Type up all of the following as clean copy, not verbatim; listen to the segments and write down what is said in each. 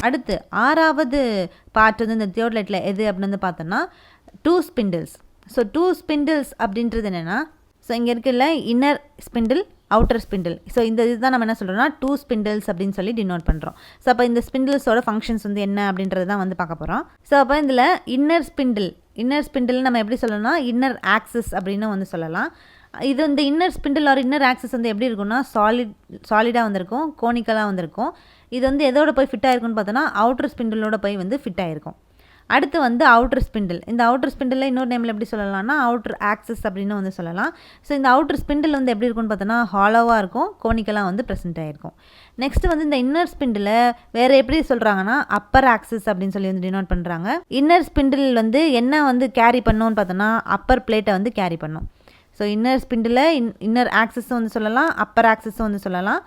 அடுத்து 6வது பார்ட் வந்து இந்த தியோடலைட்டில் எது அப்படின்னு வந்து பார்த்தோன்னா 2 ஸ்பிண்டில்ஸ். ஸோ 2 ஸ்பிண்டில்ஸ் அப்படின்றது என்னென்னா, ஸோ இங்கே இருக்குல்ல inner spindle outer spindle. So இந்த இதுதான் நம்ம என்ன சொல்கிறோம்னா 2 ஸ்பிண்டில்ஸ் அப்படின்னு சொல்லி டினோட் பண்ணுறோம். ஸோ அப்போ இந்த ஸ்பிண்டில்ஸோட ஃபங்க்ஷன்ஸ் வந்து என்ன அப்படின்றது தான் வந்து பார்க்க போகிறோம். ஸோ அப்போ இதில் இன்னர் ஸ்பிண்டில் நம்ம எப்படி சொல்லணும்னா இன்னர் ஆக்சிஸ் அப்படின்னு வந்து சொல்லலாம். இது இந்த inner spindle or inner axis வந்து எப்படி இருக்கும்னா சாலிடாக வந்திருக்கும், கோனிக்கலாக வந்திருக்கும். இது வந்து எதோட போய் ஃபிட் ஆகிருக்குன்னு பார்த்தோன்னா அவுட்டர் ஸ்பிண்டிலோட போய் வந்து ஃபிட் ஆகிருக்கும். அடுத்து வந்து அவுட்டர் ஸ்பிண்டில். இந்த அவுட்டர் ஸ்பிண்டில் இன்னொரு நேமில் எப்படி சொல்லலாம்னா அவுட்டர் ஆக்சிஸ் அப்படின்னு வந்து சொல்லலாம். ஸோ இந்த அவுட்டர் ஸ்பிண்டில் வந்து எப்படி இருக்குன்னு பார்த்தோன்னா ஹாலோவாக இருக்கும், கோனிக்கலாக வந்து ப்ரெசென்ட் ஆகிருக்கும். நெக்ஸ்ட் வந்து இந்த இன்னர் ஸ்பிண்டில் வேறு எப்படி சொல்கிறாங்கன்னா அப்பர் ஆக்சிஸ் அப்படின்னு சொல்லி வந்து டினோட் பண்ணுறாங்க. இன்னர் ஸ்பிண்டில் வந்து என்ன வந்து கேரி பண்ணோன்னு பார்த்தோன்னா அப்பர் பிளேட்டை வந்து கேரி பண்ணும். ஸோ இன்னர் ஸ்பிண்டில் இன்னர் ஆக்சிஸும் வந்து சொல்லலாம், அப்பர் ஆக்சிஸும் வந்து சொல்லலாம்.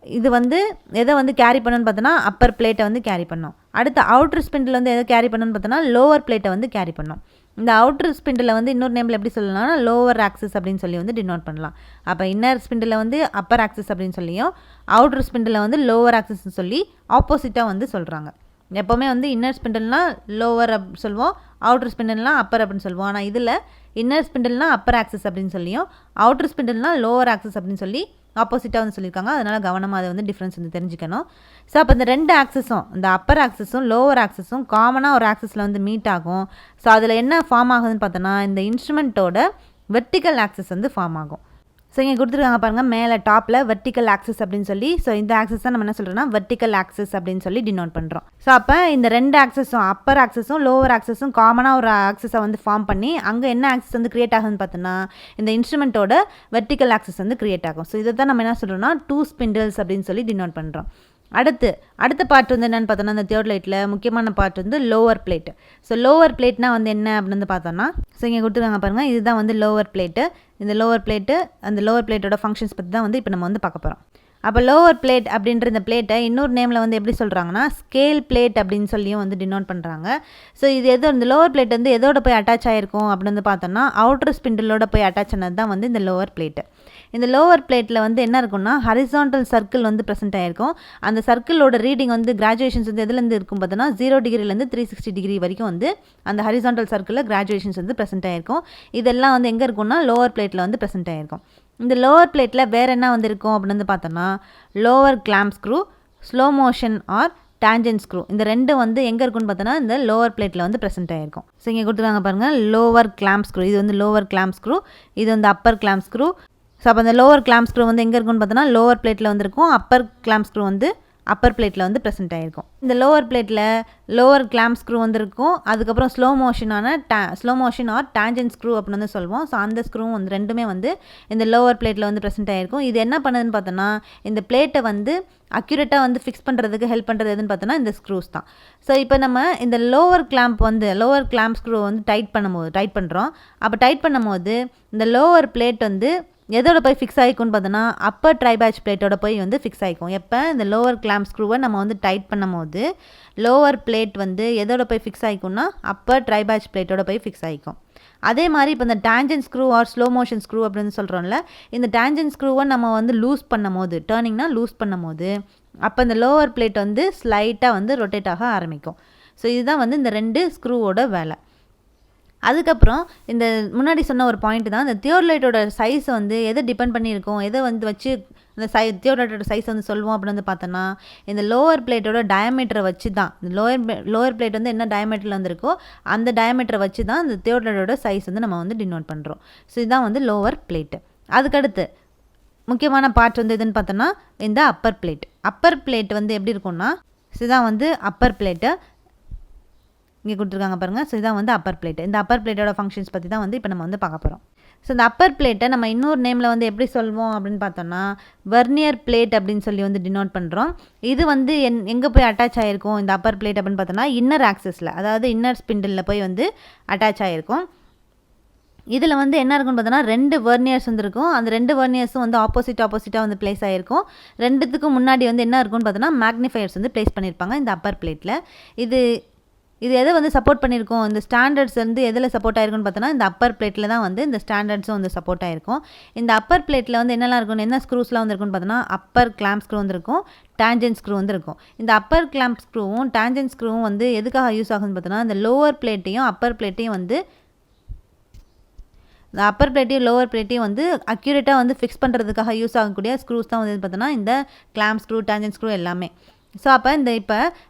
இது வந்து எதை வந்து கேரி பண்ணணும்னு பார்த்தோன்னா அப்பர் பிளேட்டை வந்து கேரி பண்ணோம். அடுத்து அவுட்டர் ஸ்பிண்டில் வந்து எதை கேரி பண்ணணும்னு பார்த்தோன்னா லோவர் பிளேட்டை வந்து கேரி பண்ணோம். இந்த அவுட்டர் ஸ்பிண்டில் வந்து இன்னொரு நேமில் எப்படி சொல்லலாம்னா லோவர் ஆக்சிஸ் அப்படின்னு சொல்லி வந்து டினோட் பண்ணலாம். அப்போ இன்னர் ஸ்பிண்டில் வந்து அப்பர் ஆக்சிஸ் அப்படின்னு சொல்லியும் அவுட்டர் ஸ்பிண்டில் வந்து லோவர் ஆக்சிஸ்ன்னு சொல்லி ஆப்போசிட்டாக வந்து சொல்கிறாங்க. எப்போவுமே வந்து இன்னர் ஸ்பிண்டில்னால் லோவர் அப்படி சொல்லுவோம், அவுட்டர் ஸ்பிண்டில்னால் அப்பர் அப்படின்னு சொல்லுவோம். ஆனால் இதில் இன்னர் ஸ்பிண்டில்னால் அப்பர் ஆக்சிஸ் அப்படின்னு சொல்லியும் அவுட்டர் ஸ்பிண்டில்னால் லோவர் ஆக்சிஸ் அப்படின்னு சொல்லி ஆப்போசிட்டாக வந்து சொல்லியிருக்காங்க. அதனால் கவனமாக அதை வந்து டிஃப்ரென்ஸ் வந்து தெரிஞ்சுக்கணும். ஸோ அப்போ இந்த 2 ஆக்சிஸும் இந்த அப்பர் ஆக்சிஸும் லோவர் ஆக்சிஸும் காமனாக ஒரு ஆக்சிஸில் வந்து மீட் ஆகும். ஸோ அதில் என்ன ஃபார்ம் ஆகுதுன்னு பார்த்தோன்னா இந்த இன்ஸ்ட்ருமெண்ட்டோட வெர்டிக்கல் ஆக்சிஸ் வந்து ஃபார்ம் ஆகும். ஸோ இங்கே கொடுத்துருக்காங்க பாருங்கள் மேலே டாப்பில் வெர்டிக்கல் ஆக்சிஸ் அப்படின்னு சொல்லி. ஸோ இந்த ஆக்சிஸ் தான் நம்ம என்ன சொல்கிறோம்னா வெர்டிக்கல் ஆக்சிஸ் அப்படின்னு சொல்லி டினோட் பண்ணுறோம். ஸோ அப்போ இந்த 2 ஆக்சிஸும் அப்பர் ஆக்சிஸும் லோவர் ஆக்சிஸும் காமனாக ஒரு ஆக்சிஸை வந்து ஃபார்ம் பண்ணி அங்கே என்ன ஆக்சிஸ் வந்து கிரியேட் ஆகுதுன்னு பார்த்தோன்னா இந்த இன்ஸ்ட்ருமெண்ட்டோட வெர்டிக்கல் ஆக்சிஸ் வந்து கிரியேட் ஆகும். ஸோ இதை தான் நம்ம என்ன சொல்கிறோம்னா 2 ஸ்பிண்டில்ஸ் அப்படின்னு சொல்லி டினோட் பண்ணுறோம். அடுத்த பார்ட் வந்து என்னென்னு பார்த்தோன்னா இந்த தியோடலைட்டில் முக்கியமான பார்ட் வந்து லோவர் பிளேட். ஸோ லோவர் பிளேட்னா வந்து என்ன அப்படின்னு வந்து பார்த்தோன்னா ஸோ இங்கே கொடுத்துருக்காங்க பாருங்கள் இதுதான் வந்து லோவர் பிளேட்டு. இந்த லோவர் பிளேட்டு அந்த லோவர் பிளேட்டோட ஃபங்க்ஷன்ஸ் பற்றி தான் வந்து இப்போ நம்ம வந்து பார்க்க போகிறோம். அப்போ லோவர் பிளேட் அப்படின்ற இந்த பிளேட்டை இன்னொரு நேமில் வந்து எப்படி சொல்கிறாங்கன்னா ஸ்கேல் பிளேட் அப்படின்னு சொல்லியும் வந்து டினோட் பண்ணுறாங்க. ஸோ இது இந்த லோவர் பிளேட் வந்து எதோட போய் அட்டாச் ஆகிருக்கும் அப்படின்னு வந்து பார்த்தோன்னா அவுட்டர் ஸ்பிண்டிலோட போய் அட்டாச் ஆனது தான் வந்து இந்த லோவர் பிளேட்டு. இந்த லோவர் பிளேட்டில் வந்து என்ன இருக்குன்னா ஹரிசாண்டல் சர்க்கிள் வந்து ப்ரெசென்ட் ஆகிருக்கும். அந்த சர்க்கிளோட ரீடிங் வந்து கிராஜுவேஷன்ஸ் வந்து எதுலேருந்து இருக்கும் பார்த்தோன்னா 0 டிகிரிலேருந்து 360 டிகிரி வரைக்கும் வந்து அந்த ஹரிசாண்டல் சர்க்கிளில் கிராஜுவேஷன்ஸ் வந்து ப்ரெசென்ட் ஆகிருக்கும். இதெல்லாம் வந்து எங்கே இருக்கும்னா லோவர் பிளேட்டில் வந்து ப்ரெசென்ட் ஆகிருக்கும். இந்த லோவர் பிளேட்டில் வேறு என்ன வந்து இருக்கும் அப்படின்னு வந்து பார்த்தோன்னா lower clamp screw, slow motion R tangent screw. இந்த 2 வந்து எங்கே இருக்குன்னு பார்த்தோன்னா இந்த லோவர் பிளேட்டில் வந்து ப்ரெசென்ட் ஆகிருக்கும். ஸோ இங்கே கொடுத்துருக்காங்க பாருங்கள் லோவர் கிளாம்ப் ஸ்க்ரூ. இது வந்து லோவர் கிளாம்ப் ஸ்க்ரூ, இது வந்து அப்பர் கிளாம்ப் ஸ்க்ரூ. ஸோ அப்போ அந்த லோவர் கிளாம்ப் ஸ்க்ரூ வந்து எங்கே இருக்குன்னு பார்த்தோன்னா லோவர் பிளேட்டில் வந்துருக்கும், அப்பர் கிளாம்ப் ஸ்க்ரூ வந்து அப்பர் பிளேட்டில் வந்து ப்ரெசென்ட் ஆகிருக்கும். இந்த லோவர் பிளேட்டில் லோவர் கிளாம்ப் ஸ்க்ரூ வந்துருக்கும், அதுக்கப்புறம் slow motion R tangent screw அப்படின்னு வந்து சொல்லுவோம். ஸோ அந்த ஸ்க்ரூவும் வந்து 2மே வந்து இந்த லோவர் பிளேட்டில் வந்து ப்ரெசென்ட் ஆகிருக்கும். இது என்ன பண்ணுதுன்னு பார்த்தோன்னா இந்த பிளேட்டை வந்து அக்யூரேட்டாக வந்து ஃபிக்ஸ் பண்ணுறதுக்கு ஹெல்ப் பண்ணுறது எதுன்னு பார்த்தோன்னா இந்த ஸ்க்ரூஸ் தான். ஸோ இப்போ நம்ம இந்த லோவர் கிளாம்ப் ஸ்க்ரூ வந்து டைட் பண்ணுறோம். அப்போ டைட் பண்ணும்போது இந்த லோவர் பிளேட் வந்து எதோட போய் ஃபிக்ஸ் ஆகிக்கும்னு பார்த்தோன்னா அப்பர் ட்ரைபேட்ச் பிளேட்டோட போய் வந்து ஃபிக்ஸ் ஆகிக்கும். எப்போ இந்த லோவர் கிளாம்ப் ஸ்க்ரூவை நம்ம வந்து டைட் பண்ணும் போது லோவர் பிளேட் வந்து எதோட போய் ஃபிக்ஸ் ஆகிக்கும்னா அப்பர் ட்ரைபேட்ச் பிளேட்டோட போய் ஃபிக்ஸ் ஆகிக்கும். அதே மாதிரி இப்போ இந்த tangent screw or slow motion screw அப்படின்னு சொல்கிறோம்ல, இந்த டான்ஜென்ட் ஸ்க்ரூவை நம்ம வந்து லூஸ் பண்ணும் போது லூஸ் பண்ணும் போது அப்போ இந்த லோவர் பிளேட் வந்து ஸ்லைட்டாக வந்து ரொட்டேட் ஆக ஆரம்பிக்கும். ஸோ இதுதான் வந்து இந்த 2 ஸ்க்ரூவோட வேலை. அதுக்கப்புறம் இந்த முன்னாடி சொன்ன ஒரு பாயிண்ட் தான் இந்த தியோடலைட்டோட சைஸ் வந்து எதை டிபெண்ட் பண்ணியிருக்கோம், எதை வந்து வச்சு இந்த தியோடலைட்டோட சைஸ் வந்து சொல்லுவோம் அப்படின்னு வந்து பார்த்தோன்னா இந்த லோவர் பிளேட்டோட டயமீட்டரை வச்சு தான் இந்த லோவர் பிளேட் வந்து என்ன டயமீட்டரில் வந்துருக்கோ அந்த டயமீட்டரை வச்சு தான் இந்த தியோடலைட்டோட சைஸ் வந்து நம்ம வந்து டினோட் பண்ணுறோம். ஸோ இதுதான் வந்து லோவர் பிளேட்டு. அதுக்கடுத்து முக்கியமான பார்ட் வந்து எதுன்னு பார்த்தோன்னா இந்த அப்பர் பிளேட் வந்து எப்படி இருக்கும்னா இதுதான் வந்து அப்பர் பிளேட்டு. இங்கே கொடுத்துருக்காங்க பாருங்கள். ஸோ இதான் வந்து அப்பர் பிளேட். இந்த அப்பர் பிளேட்டோட ஃபங்க்ஷன்ஸ் பற்றி தான் வந்து இப்போ நம்ம வந்து பார்க்க போகிறோம். ஸோ இந்த அப்பர் பிளேட்டை நம்ம இன்னொரு நேமில் வந்து எப்படி சொல்வோம் அப்படின்னு பார்த்தோன்னா வெர்னியர் பிளேட் அப்படின்னு சொல்லி வந்து டினோட் பண்ணுறோம். இது வந்து எங்கே போய் அட்டாச் ஆகிருக்கும் இந்த அப்பர் பிளேட் அப்படின்னு பார்த்தோன்னா இன்னர் ஆக்சிஸில், அதாவது இன்னர் ஸ்பிண்டிலில் போய் வந்து அட்டாச் ஆகிருக்கும். இதில் வந்து என்ன இருக்குன்னு பார்த்தோன்னா 2 வெர்னியர்ஸ் வந்துருக்கும். அந்த 2 வெர்னியர்ஸும் வந்து ஆப்போசிட்டாக வந்து பிளேஸ் ஆகிருக்கும். 2த்துக்கும் முன்னாடி வந்து என்ன இருக்குன்னு பார்த்தோன்னா மேக்னிஃபையர்ஸ் வந்து பிளேஸ் பண்ணியிருப்பாங்க இந்த அப்பர் பிளேட்டில். இது இது எதை வந்து சப்போர்ட் பண்ணியிருக்கோம், இந்த ஸ்டாண்டர்ட்ஸ் வந்து எதில் சப்போர்ட் ஆயிருக்குன்னு பார்த்தோன்னா இந்த அப்பர் பிளேட்டில் தான் வந்து இந்த ஸ்டாண்டர்ட்ஸும் வந்து சப்போர்ட் ஆயிருக்கும். இந்த அப்பர் பிளேட்டில் வந்து என்னெல்லாம் இருக்கும், என்ன ஸ்க்ரூஸ்லாம் வந்துருக்குன்னு பார்த்தோன்னா அப்பர் கிளாம்ப் ஸ்க்ரூ வந்துருக்கும், டேஞ்சன்ட் ஸ்க்ரூ வந்து இருக்கும். இந்த அப்பர் கிளாம்ப் ஸ்க்ரூவும் டேஞ்சன்ட் ஸ்க்ரூவும் வந்து எதுக்காக யூஸ் ஆகுதுன்னு பார்த்தோன்னா இந்த லோவர் பிளேட்டையும் அப்பர் பிளேட்டையும் வந்து இந்த அப்பர் பிளேட்டையும் லோவர் பிளேட்டையும் வந்து அக்யூரேட்டாக வந்து ஃபிக்ஸ் பண்ணுறதுக்காக யூஸ் ஆகக்கூடிய ஸ்க்ரூஸ் தான் வந்து பார்த்தோன்னா இந்த கிளாம்ப் ஸ்க்ரூ டேஞ்சன்ட் ஸ்க்ரூ எல்லாமே. ஸோ அப்போ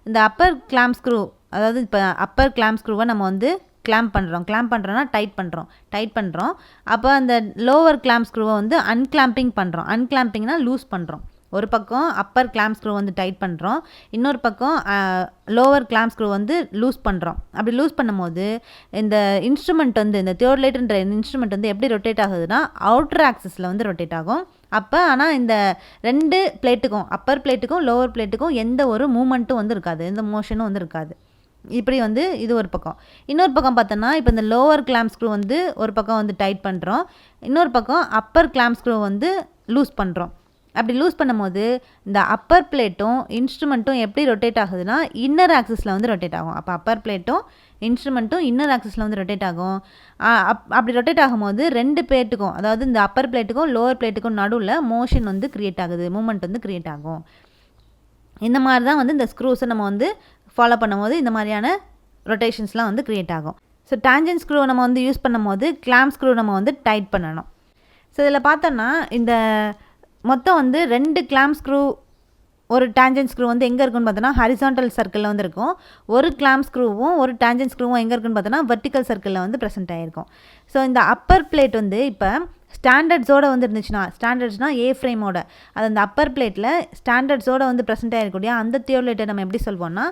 இந்த அப்பர் கிளாம்ப் ஸ்க்ரூ, அதாவது இப்போ அப்பர் கிளாம்ப் ஸ்க்ரூவை நம்ம வந்து கிளாம்ப் பண்ணுறோன்னா டைட் பண்ணுறோம். அப்போ அந்த லோவர் கிளாம்ப் ஸ்க்ரூவை வந்து அன்கிளாம்பிங் பண்ணுறோம். அன்கிளாம்பிங்னா லூஸ் பண்ணுறோம். ஒரு பக்கம் அப்பர் கிளாம்ப் ஸ்க்ரூ வந்து டைட் பண்ணுறோம், இன்னொரு பக்கம் லோவர் கிளாம்ப் ஸ்க்ரூ வந்து லூஸ் பண்ணுறோம். அப்படி லூஸ் பண்ணும்போது இந்த இன்ஸ்ட்ருமெண்ட் வந்து இந்த தியோடலைட்ன்ற இன்ஸ்ட்ருமெண்ட் வந்து எப்படி ரொட்டேட் ஆகுதுன்னா அவுட்டர் ஆக்சிஸில் வந்து ரொட்டேட் ஆகும். அப்போ ஆனால் இந்த 2 பிளேட்டுக்கும் அப்பர் பிளேட்டுக்கும் லோவர் பிளேட்டுக்கும் எந்த ஒரு மூமெண்ட்டும் வந்து இருக்காது, எந்த மோஷனும் வந்து இருக்காது. இப்படி வந்து இது ஒரு பக்கம். இன்னொரு பக்கம் பார்த்தோன்னா இப்போ இந்த லோவர் கிளாம்ப் ஸ்க்ரூ வந்து ஒரு பக்கம் வந்து டைட் பண்ணுறோம், இன்னொரு பக்கம் அப்பர் கிளாம்ப் ஸ்க்ரூ வந்து லூஸ் பண்ணுறோம். அப்படி லூஸ் பண்ணும்போது இந்த அப்பர் பிளேட்டும் இன்ஸ்ட்ருமெண்ட்டும் எப்படி ரொட்டேட் ஆகுதுன்னா இன்னர் ஆக்சிஸில் வந்து ரொட்டேட் ஆகும். அப்போ அப்பர் பிளேட்டும் இன்ஸ்ட்ருமெண்ட்டும் இன்னர் ஆக்சிஸில் வந்து ரொட்டேட் ஆகும். அப்படி ரொட்டேட் ஆகும்போது 2 பிளேட்டுக்கும், அதாவது இந்த அப்பர் பிளேட்டுக்கும் லோவர் பிளேட்டுக்கும் நடுவில் மோஷன் வந்து க்ரியேட் ஆகுது, மூமெண்ட் வந்து க்ரியேட் ஆகும். இந்த மாதிரி தான் வந்து இந்த ஸ்க்ரூஸை நம்ம வந்து ஃபாலோ பண்ணும்போது இந்த மாதிரியான ரொட்டேஷன்ஸ்லாம் வந்து க்ரியேட் ஆகும். ஸோ டேஞ்சன்ட் ஸ்க்ரூ நம்ம வந்து யூஸ் பண்ணும்போது கிளாம்ப் ஸ்க்ரூ நம்ம வந்து டைட் பண்ணணும். ஸோ இதில் பார்த்தோன்னா இந்த மொத்தம் வந்து 2 கிளாம்ப் ஸ்க்ரூ ஒரு டேஞ்சன்ட் ஸ்க்ரூ வந்து எங்கே இருக்குன்னு பார்த்தோன்னா ஹரிசாண்டல் சர்க்கிளில் வந்து இருக்கும். ஒரு கிளாம்ப் ஸ்க்ரூவும் ஒரு டேஞ்சன்ட் ஸ்க்ரூவும் எங்கே இருக்குன்னு பார்த்தோன்னா வெர்டிக்கல் சர்க்கிளில் வந்து ப்ரெசென்ட் ஆகிருக்கும். ஸோ இந்த அப்பர் பிளேட் வந்து இப்போ ஸ்டாண்டர்ட்ஸோடு வந்து இருந்துச்சுன்னா, ஸ்டாண்டர்ட்ஸ்னால் ஏ ஃப்ரேமோட, அது அந்த அப்பர் பிளேட்டில் ஸ்டாண்டர்ட்ஸோடு வந்து ப்ரெசென்ட் ஆகிருக்கக்கூடிய அந்த தியோடலைட்டை நம்ம எப்படி சொல்வோம்னா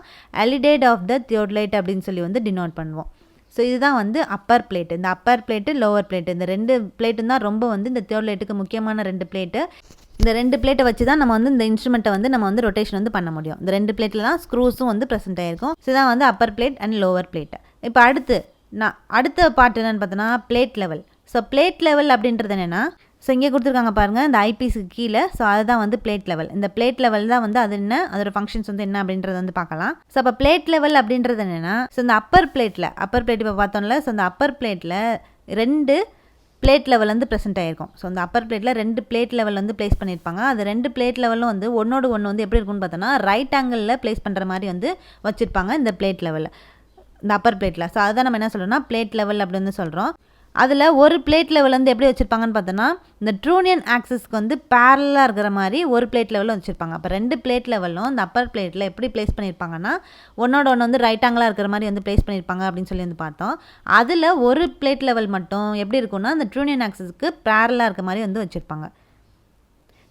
அலிடேட் ஆஃப் த தியோடலைட் அப்படின்னு சொல்லி வந்து டினோட் பண்ணுவோம். ஸோ இதுதான் வந்து அப்பர் பிளேட்டு. இந்த அப்பர் பிளேட்டு லோவர் பிளேட்டு இந்த 2 பிளேட்டும் தான் ரொம்ப வந்து இந்த தியோடலைட்டுக்கு முக்கியமான 2 பிளேட்டு. இந்த 2 பிளேட்டை வச்சு தான் நம்ம வந்து இந்த இன்ஸ்ட்ருமெண்ட்டை வந்து நம்ம வந்து ரொட்டேஷன் வந்து பண்ண முடியும். இந்த 2 பிளேட்டில் தான் ஸ்க்ரூஸும் வந்து ப்ரெசென்ட் ஆகிருக்கும். ஸோ இதான் வந்து upper plate and lower plate. இப்போ அடுத்த பார்ட் என்னென்னு பார்த்தோன்னா plate level. So plate level அப்படின்றது என்னென்னா, ஸோ இங்கே கொடுத்துருக்காங்க பாருங்கள் இந்த ஐபிஸுக்கு கீழே. ஸோ அதுதான் வந்து பிளேட் லெவல். இந்த பிளேட் லெவல் தான் வந்து அது என்ன, அதோட ஃபங்க்ஷன்ஸ் வந்து என்ன அப்படின்றத வந்து பார்க்கலாம். ஸோ அப்போ பிளேட் லெவல் அப்படின்றது என்னென்னா, ஸோ இந்த அப்பர் பிளேட் இப்போ பார்த்தோம்ல, ஸோ இந்த அப்பர் பிளேட்டில் 2 பிளேட் லெவல் வந்து ப்ரெசென்ட் ஆகிருக்கும். ஸோ அந்த அப்பர் பிளேட்டில் 2 பிளேட் லெவல் வந்து ப்ளேஸ் பண்ணியிருப்பாங்க. அது 2 பிளேட் லெவலும் வந்து ஒன்னோடு ஒன்று வந்து எப்படி இருக்குன்னு பார்த்தோன்னா ரைட் ஆங்கிளில் ப்ளேஸ் பண்ணுற மாதிரி வந்து வச்சுருப்பாங்க இந்த பிளேட் லெவலில், இந்த அப்பர் பிளேட்டில். ஸோ அதுதான் நம்ம என்ன சொல்கிறோம்னா பிளேட் லெவல் அப்படின்னு சொல்கிறோம். அதில் ஒரு பிளேட் லெவல் வந்து எப்படி வச்சுருப்பாங்கன்னு பார்த்தோன்னா இந்த ட்ரூனியன் ஆக்சிஸ்க்கு வந்து பேரலாக இருக்கிற மாதிரி ஒரு பிளேட் லெவலில் வச்சுருப்பாங்க. அப்போ 2 பிளேட் லெவலும் இந்த அப்பர் பிளேட்டில் எப்படி ப்ளேஸ் பண்ணியிருப்பாங்கன்னா ஒன்னோட ஒன்று வந்து ரைட் ஆங்கிளாக இருக்கிற மாதிரி வந்து ப்ளேஸ் பண்ணியிருப்பாங்க அப்படின்னு சொல்லி வந்து பார்த்தோம். அதில் ஒரு பிளேட் லெவல் மட்டும் எப்படி இருக்குன்னா இந்த ட்ரூனியன் ஆக்சிஸ்க்கு பேரலாக இருக்கிற மாதிரி வந்து வச்சுருப்பாங்க.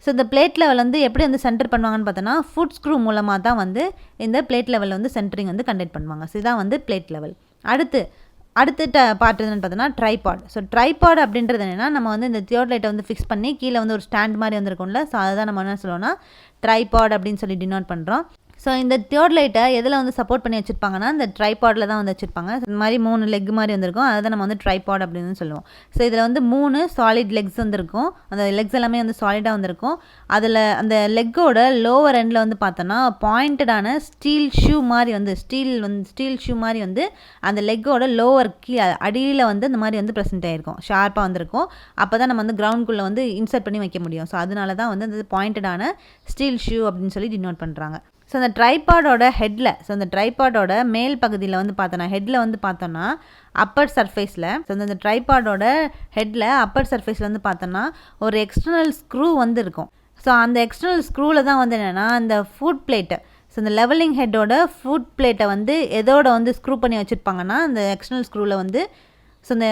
ஸோ இந்த பிளேட் லெவல் வந்து எப்படி வந்து சென்டர் பண்ணுவாங்கன்னு பார்த்தோன்னா ஃபுட் ஸ்க்ரூ மூலமாக தான் வந்து இந்த பிளேட் லெவலில் வந்து சென்டரிங் வந்து கண்டக்ட் பண்ணுவாங்க. ஸோ இதான் வந்து பிளேட் லெவல். அடுத்த பார்ட் என்னென்னு பார்த்தோன்னா ட்ரைபாட். ஸோ ட்ரைபாட் அப்படின்றது என்னென்னா, நம்ம வந்து இந்த தியோடலைட்டை வந்து ஃபிக்ஸ் பண்ணி கீழே வந்து ஒரு ஸ்டாண்ட் மாதிரி வந்துருக்கும்ல, ஸோ அதுதான் நம்ம என்ன சொல்லுவோம்னா ட்ரைபாட் அப்படின்னு சொல்லி டினோட் பண்ணுறோம். ஸோ இந்த தியோடலைட்டை எதில் வந்து சப்போர்ட் பண்ணி வச்சுருப்பாங்கன்னா இந்த ட்ரைபாடில் தான் வந்து வச்சுருப்பாங்க. இந்த மாதிரி 3 லெக் மாதிரி வந்துருக்கும், அதை தான் நம்ம வந்து ட்ரைபாட் அப்படின்னு சொல்லுவோம். ஸோ இதில் வந்து 3 சாலிட் லெக்ஸ் வந்துருக்கும். அந்த லெக்ஸ் எல்லாமே வந்து சாலிடாக வந்துருக்கும். அதில் அந்த லெக்கோட லோவர் எண்டில் வந்து பார்த்தோன்னா பாயிண்டடான ஸ்டீல் ஷூ மாதிரி வந்து ஸ்டீல் ஷூ மாதிரி வந்து அந்த லெக்கோட லோவர் அடியில் வந்து இந்த மாதிரி வந்து ப்ரெசென்ட் ஆகிருக்கும், ஷார்ப்பாக வந்திருக்கும். அப்போ தான் நம்ம வந்து கிரவுண்ட்குள்ளே வந்து இன்சர்ட் பண்ணி வைக்க முடியும். ஸோ அதனால தான் வந்து அந்த பாயிண்டடான ஸ்டீல் ஷூ அப்படின்னு சொல்லி டினோட் பண்ணுறாங்க. ஸோ அந்த ட்ரைபாடோட ஹெட்டில், ஸோ அந்த ட்ரைபாடோட மேல் பகுதியில் வந்து பார்த்தோன்னா ஹெட்டில் வந்து பார்த்தோன்னா அப்பர் சர்ஃபேஸில், ஸோ அந்த ட்ரைபாடோட ஹெட்டில் அப்பர் சர்ஃபேஸில் வந்து பார்த்தோன்னா ஒரு எக்ஸ்டர்னல் ஸ்க்ரூ வந்து இருக்கும். ஸோ அந்த எக்ஸ்டர்னல் ஸ்க்ரூவில் தான் வந்து என்னென்னா அந்த ஃபுட் பிளேட்டு, ஸோ இந்த லெவலிங் ஹெட்டோட ஃபுட் பிளேட்டை வந்து எதோட வந்து ஸ்க்ரூ பண்ணி வச்சுருப்பாங்கன்னா அந்த எக்ஸ்டர்னல் ஸ்க்ரூவில் வந்து, ஸோ இந்த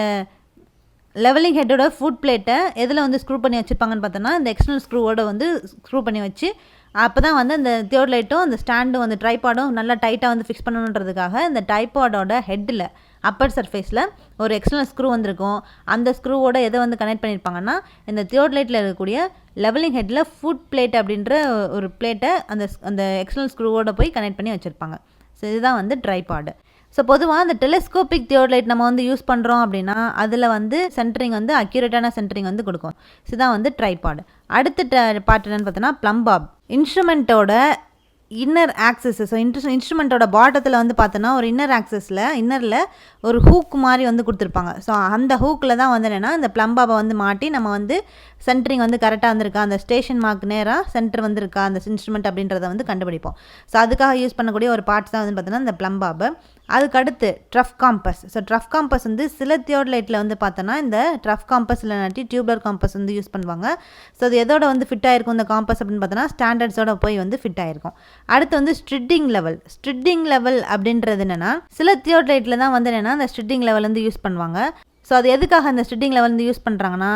லெவலிங் ஹெட்டோட ஃபுட் பிளேட்டை எதில் வந்து ஸ்க்ரூ பண்ணி வச்சுருப்பாங்கன்னு பார்த்தோன்னா இந்த எக்ஸ்டர்னல் ஸ்க்ரூவோட வந்து ஸ்க்ரூ பண்ணி வச்சு அப்போ தான் வந்து அந்த தியோடலைட்டும் அந்த ஸ்டாண்டும் அந்த ட்ரைபாடும் நல்லா டைட்டாக வந்து ஃபிக்ஸ் பண்ணணுன்றதுக்காக இந்த ட்ரைபாடோட ஹெட்டில் அப்பர் சர்ஃபேஸில் ஒரு எக்ஸ்டர்னல் ஸ்க்ரூ வந்திருக்கும். அந்த ஸ்க்ரூவோட எதை வந்து கனெக்ட் பண்ணியிருப்பாங்கன்னா இந்த தியோடலைட்டில் இருக்கக்கூடிய லெவலிங் ஹெட்டில் ஃபுட் பிளேட் அப்படின்ற ஒரு பிளேட்டை அந்த எக்ஸ்டர்னல் ஸ்க்ரூவோட போய் கனெக்ட் பண்ணி வச்சுருப்பாங்க. ஸோ இதுதான் வந்து ட்ரைபாடு. ஸோ பொதுவாக அந்த டெலிஸ்கோபிக் தியோடலைட் நம்ம வந்து யூஸ் பண்ணுறோம் அப்படின்னா அதில் வந்து சென்டரிங் வந்து அக்யூரேட்டான சென்டரிங் வந்து கொடுக்கும். ஸோ இதான் வந்து ட்ரைபாடு. அடுத்த பார்ட் என்னென்னு பார்த்தோன்னா ப்ளம்பாப். இன்ஸ்ட்ருமெண்ட்டோட இன்னர் ஆக்சஸ். ஸோ இன்ஸ்ட்ருமெண்ட்டோட பாட்டத்தில் வந்து பார்த்தோன்னா ஒரு இன்னரில் ஒரு ஹூக் மாதிரி வந்து கொடுத்துருப்பாங்க. ஸோ அந்த ஹூக்கில் தான் வந்து என்னென்னா இந்த ப்ளம்பாபை வந்து மாட்டி நம்ம வந்து சென்ட்ரிங் வந்து கரெக்டாக வந்திருக்கா, அந்த ஸ்டேஷன் மார்க் நேராக சென்டர் வந்திருக்கா அந்த இன்ஸ்ட்ருமெண்ட் அப்படின்றத வந்து கண்டுபிடிப்போம். ஸோ அதுக்காக யூஸ் பண்ணக்கூடிய ஒரு பார்ட்ஸ் தான் வந்து பார்த்தோன்னா இந்த ப்ளம்பாபை. அதுக்கடுத்து trough compass. So trough compass வந்து சில தியோடலைட்டில் வந்து பார்த்தோன்னா இந்த ட்ரஃப் காம்பஸ் இல்லைனாட்டி டியூப்லர் காம்பஸ் வந்து யூஸ் பண்ணுவாங்க. ஸோ அது எதோட வந்து ஃபிட் ஆகிருக்கும் இந்த காம்பஸ் அப்படின்னு பார்த்தோன்னா ஸ்டாண்டர்ட்ஸோட போய் வந்து ஃபிட் ஆகிருக்கும். அடுத்து வந்து ஸ்ட்ரிட்டிங் லெவல் அப்படின்றது என்னென்னா சில தியோடலைட்டில் தான் வந்து என்னென்னா இந்த ஸ்ட்ரிட்டிங் லெவல் வந்து யூஸ் பண்ணுவாங்க. ஸோ அது எதுக்காக இந்த ஸ்ட்ரிட்டிங் லெவல் வந்து யூஸ் பண்ணுறாங்கன்னா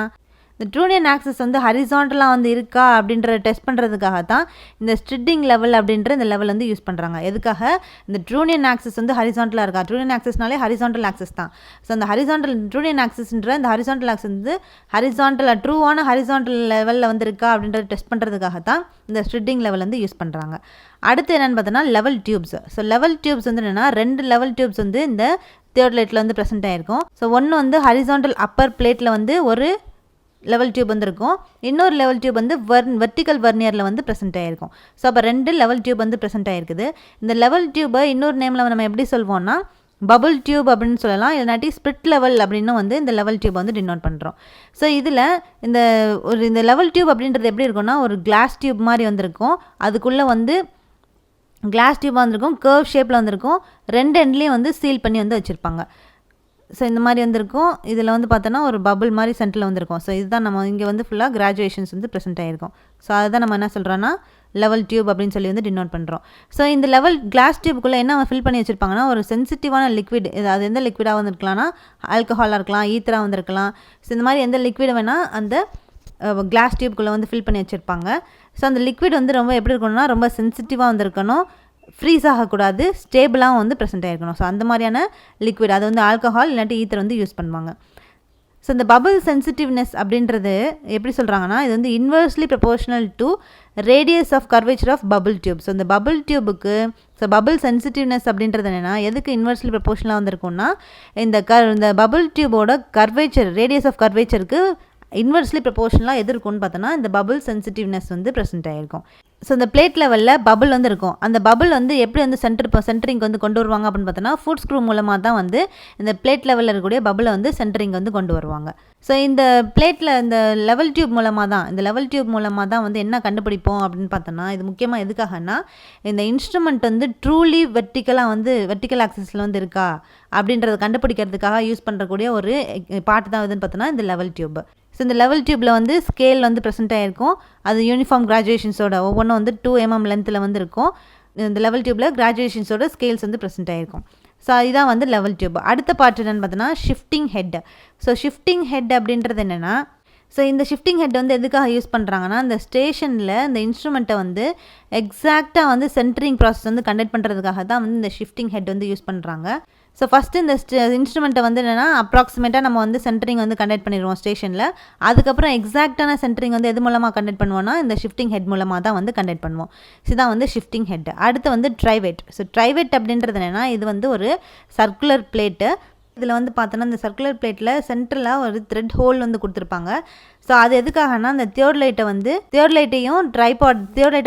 இந்த ட்ரூனியன் ஆக்சஸ் வந்து ஹரிசாண்டலாக வந்து இருக்கா அப்படின்றத டெஸ்ட் பண்ணுறதுக்காக தான் இந்த ஸ்ட்ரிட்டிங் லெவல் அப்படின்ற இந்த லெவல் வந்து யூஸ் பண்ணுறாங்க. எதுக்காக இந்த ட்ரூனியன் ஆக்சஸ் வந்து ஹரிசாண்டலாக இருக்கா, ட்ரூனியன் ஆக்சஸ்னாலே ஹரிசாண்டல் ஆக்சஸ் தான். ஸோ அந்த ட்ரூனியன் ஆக்சஸ்ன்ற இந்த ஹரிசாண்டல் ஆக்சஸ் வந்து ட்ரூவான ஹரிசாண்டல் லெவலில் வந்து இருக்கா அப்படின்றத டெஸ்ட் பண்ணுறதுக்காக தான் இந்த ஸ்ட்ரிட்டிங் லெவல் வந்து யூஸ் பண்ணுறாங்க. அடுத்து என்னென்னு பார்த்தோன்னா level tubes. So level tubes வந்து என்னென்னா 2 லெவல் டியூப்ஸ் வந்து இந்த தியோடலைட்டில் வந்து ப்ரெசென்ட் ஆகிருக்கும். ஸோ ஒன்று வந்து ஹரிசாண்டல் அப்பர் பிளேட்டில் வந்து ஒரு லெவல் டியூப் வந்து இருக்கும், இன்னொரு லெவல் டியூப் வந்து வெர்டிக்கல் வர்னியரில் வந்து ப்ரெசென்ட் ஆகிருக்கும். ஸோ அப்போ 2 லெவல் டியூப் வந்து ப்ரெசென்ட் ஆகிருக்குது. இந்த லெவல் டியூபை இன்னொரு நேமில் நம்ம எப்படி சொல்வோம்னா பபுள் டியூப் அப்படின்னு சொல்லலாம், இல்லாட்டி ஸ்பிரிட் லெவல் அப்படின்னு வந்து இந்த லெவல் டியூப் வந்து டினோட் பண்ணுறோம். ஸோ இதில் இந்த லெவல் டியூப் அப்படின்றது எப்படி இருக்கும்னா ஒரு கிளாஸ் டியூப் மாதிரி வந்திருக்கும், அதுக்குள்ளே வந்து கிளாஸ் டியூபாக வந்திருக்கும், கர்வ் ஷேப்பில் வந்திருக்கும், 2 எண்ட்லேயும் வந்து சீல் பண்ணி வந்து வச்சுருப்பாங்க. ஸோ இந்த மாதிரி வந்திருக்கும். இதில் வந்து பார்த்தோன்னா ஒரு பபுள் மாதிரி சென்டரில் வந்திருக்கும். ஸோ இதுதான் நம்ம இங்கே வந்து ஃபுல்லாக கிராஜுவேஷன்ஸ் வந்து ப்ரெசென்ட் ஆகிருக்கும். ஸோ அதுதான் நம்ம என்ன சொல்கிறோன்னா லெவல் டியூப் அப்படின்னு சொல்லி வந்து டினோட் பண்ணுறோம். ஸோ இந்த லெவல் கிளாஸ் டியூப்புக்குள்ளே என்ன ஃபில் பண்ணி வச்சுருப்பாங்கன்னா ஒரு சென்சிட்டிவான லிக்விட், அது எந்த லிக்விடாக வந்துருக்கலாம்னா ஆல்கஹாலாக இருக்கலாம், ஈத்தராக வந்திருக்கலாம். ஸோ இந்த மாதிரி எந்த லிக்விட் வேணால் அந்த கிளாஸ் டியூப்புக்குள்ளே வந்து ஃபில் பண்ணி வச்சுருப்பாங்க. ஸோ அந்த லிக்விட் வந்து ரொம்ப எப்படி இருக்கணும்னா ரொம்ப சென்சிட்டிவாக வந்திருக்கணும், ஃப்ரீஸ் ஆகக்கூடாது, ஸ்டேபிளாக வந்து ப்ரெசென்ட் ஆகிருக்கணும். ஸோ அந்த மாதிரியான லிக்விட் அது வந்து ஆல்கஹால் இல்லாட்டி ஈத்தர் வந்து யூஸ் பண்ணுவாங்க. ஸோ இந்த பபிள் சென்சிட்டிவ்னஸ் அப்படின்றது எப்படி சொல்கிறாங்கன்னா இது வந்து inversely proportional to radius of curvature of bubble tube. So இந்த பபிள் டியூபுக்கு பபிள் சென்சிட்டிவ்னஸ் அப்படின்றது என்னென்னா எதுக்கு இன்வெர்ஸ்லி ப்ரொபோர்ஷனலாக வந்திருக்கும்னா இந்த பபிள் டியூபோட கர்வேச்சர் ரேடியஸ் ஆஃப் கர்வேச்சருக்கு இன்வெர்ஸ்லி ப்ரொபோர்ஷனலாக எது இருக்கும்னு பார்த்தோன்னா இந்த பபிள் சென்சிட்டிவ்னஸ் வந்து ப்ரெசென்ட் ஆகிருக்கும். ஸோ இந்த பிளேட் லெவலில் பபிள் வந்து இருக்கும். அந்த பபிள் வந்து எப்படி வந்து சென்டரிங் வந்து கொண்டு வருவாங்க அப்படின்னு பார்த்தோன்னா ஃபுட் ஸ்க்ரூ மூலமாக தான் வந்து இந்த பிளேட் லெவலில் இருக்கக்கூடிய பபிளை வந்து சென்டரிங் வந்து கொண்டு வருவாங்க. ஸோ இந்த பிளேட்டில் இந்த லெவல் டியூப் மூலமாக தான் வந்து என்ன கண்டுபிடிப்போம் அப்படின்னு பார்த்தோன்னா இது முக்கியமாக எதுக்காகனா இந்த இன்ஸ்ட்ருமெண்ட் வந்து ட்ரூலி வெர்டிக்கல் ஆக்சஸில் வந்து இருக்கா அப்படின்றத கண்டுபிடிக்கிறதுக்காக யூஸ் பண்ணுறக்கூடிய ஒரு பார்ட் தான் எதுன்னு பார்த்தோன்னா இந்த லெவல் டியூப். ஸோ இந்த லெவல் டியூப்பில் வந்து ஸ்கேல் வந்து ப்ரெசென்ட் ஆகிருக்கும், அது யூனிஃபார்ம் கிராஜுவேஷன்ஸோட ஒவ்வொன்றும் வந்து 2 mm லென்த்தில் வந்து இருக்கும். இந்த லெவல் டியூப்பில் கிராஜுவேஷன்ஸோட ஸ்கேல்ஸ் வந்து ப்ரெசென்ட் ஆகிருக்கும். ஸோ இதுதான் வந்து லெவல் டியூப். அடுத்த பார்ட் என்னென்னு பார்த்தோன்னா shifting head. So shifting head அப்படின்றது என்னென்னா ஸோ இந்த ஷிஃப்டிங் ஹெட் வந்து எதுக்காக யூஸ் பண்ணுறாங்கன்னா இந்த ஸ்டேஷனில் இந்த இன்ஸ்ட்ருமெண்ட்டை வந்து எக்ஸாக்டாக வந்து சென்டரிங் ப்ராசஸ் வந்து கண்டக்ட் பண்ணுறதுக்காக தான் வந்து இந்த ஷிஃப்டிங் ஹெட் வந்து யூஸ் பண்ணுறாங்க. ஸோ ஃபஸ்ட்டு இந்த இன்ஸ்ட்ருமெண்ட்டை வந்து என்னென்னா அப்ராக்சிமேட்டாக நம்ம வந்து சென்டரிங் வந்து கண்டக்ட் பண்ணிடுவோம் ஸ்டேஷனில். அதுக்கப்புறம் எக்ஸாக்டான சென்டரிங் வந்து எது மூலமாக கண்டக்ட் பண்ணுவோம்னா இந்த ஷிஃப்டிங் ஹெட் மூலமாக தான் வந்து கண்டக்ட் பண்ணுவோம். இதுதான் வந்து ஷிஃப்டிங் ஹெட். அடுத்து வந்து ட்ரைவேட். ஸோ ட்ரைவேட் அப்படின்றது என்னென்னா இது வந்து ஒரு சர்க்குலர் பிளேட்டு. இதில் வந்து பார்த்தோன்னா இந்த சர்க்குலர் பிளேட்டில் சென்ட்ரலாக ஒரு த்ரெட் ஹோல் வந்து கொடுத்துருப்பாங்க. ஸோ அது எதுக்காகனா இந்த தியோடலைட்டை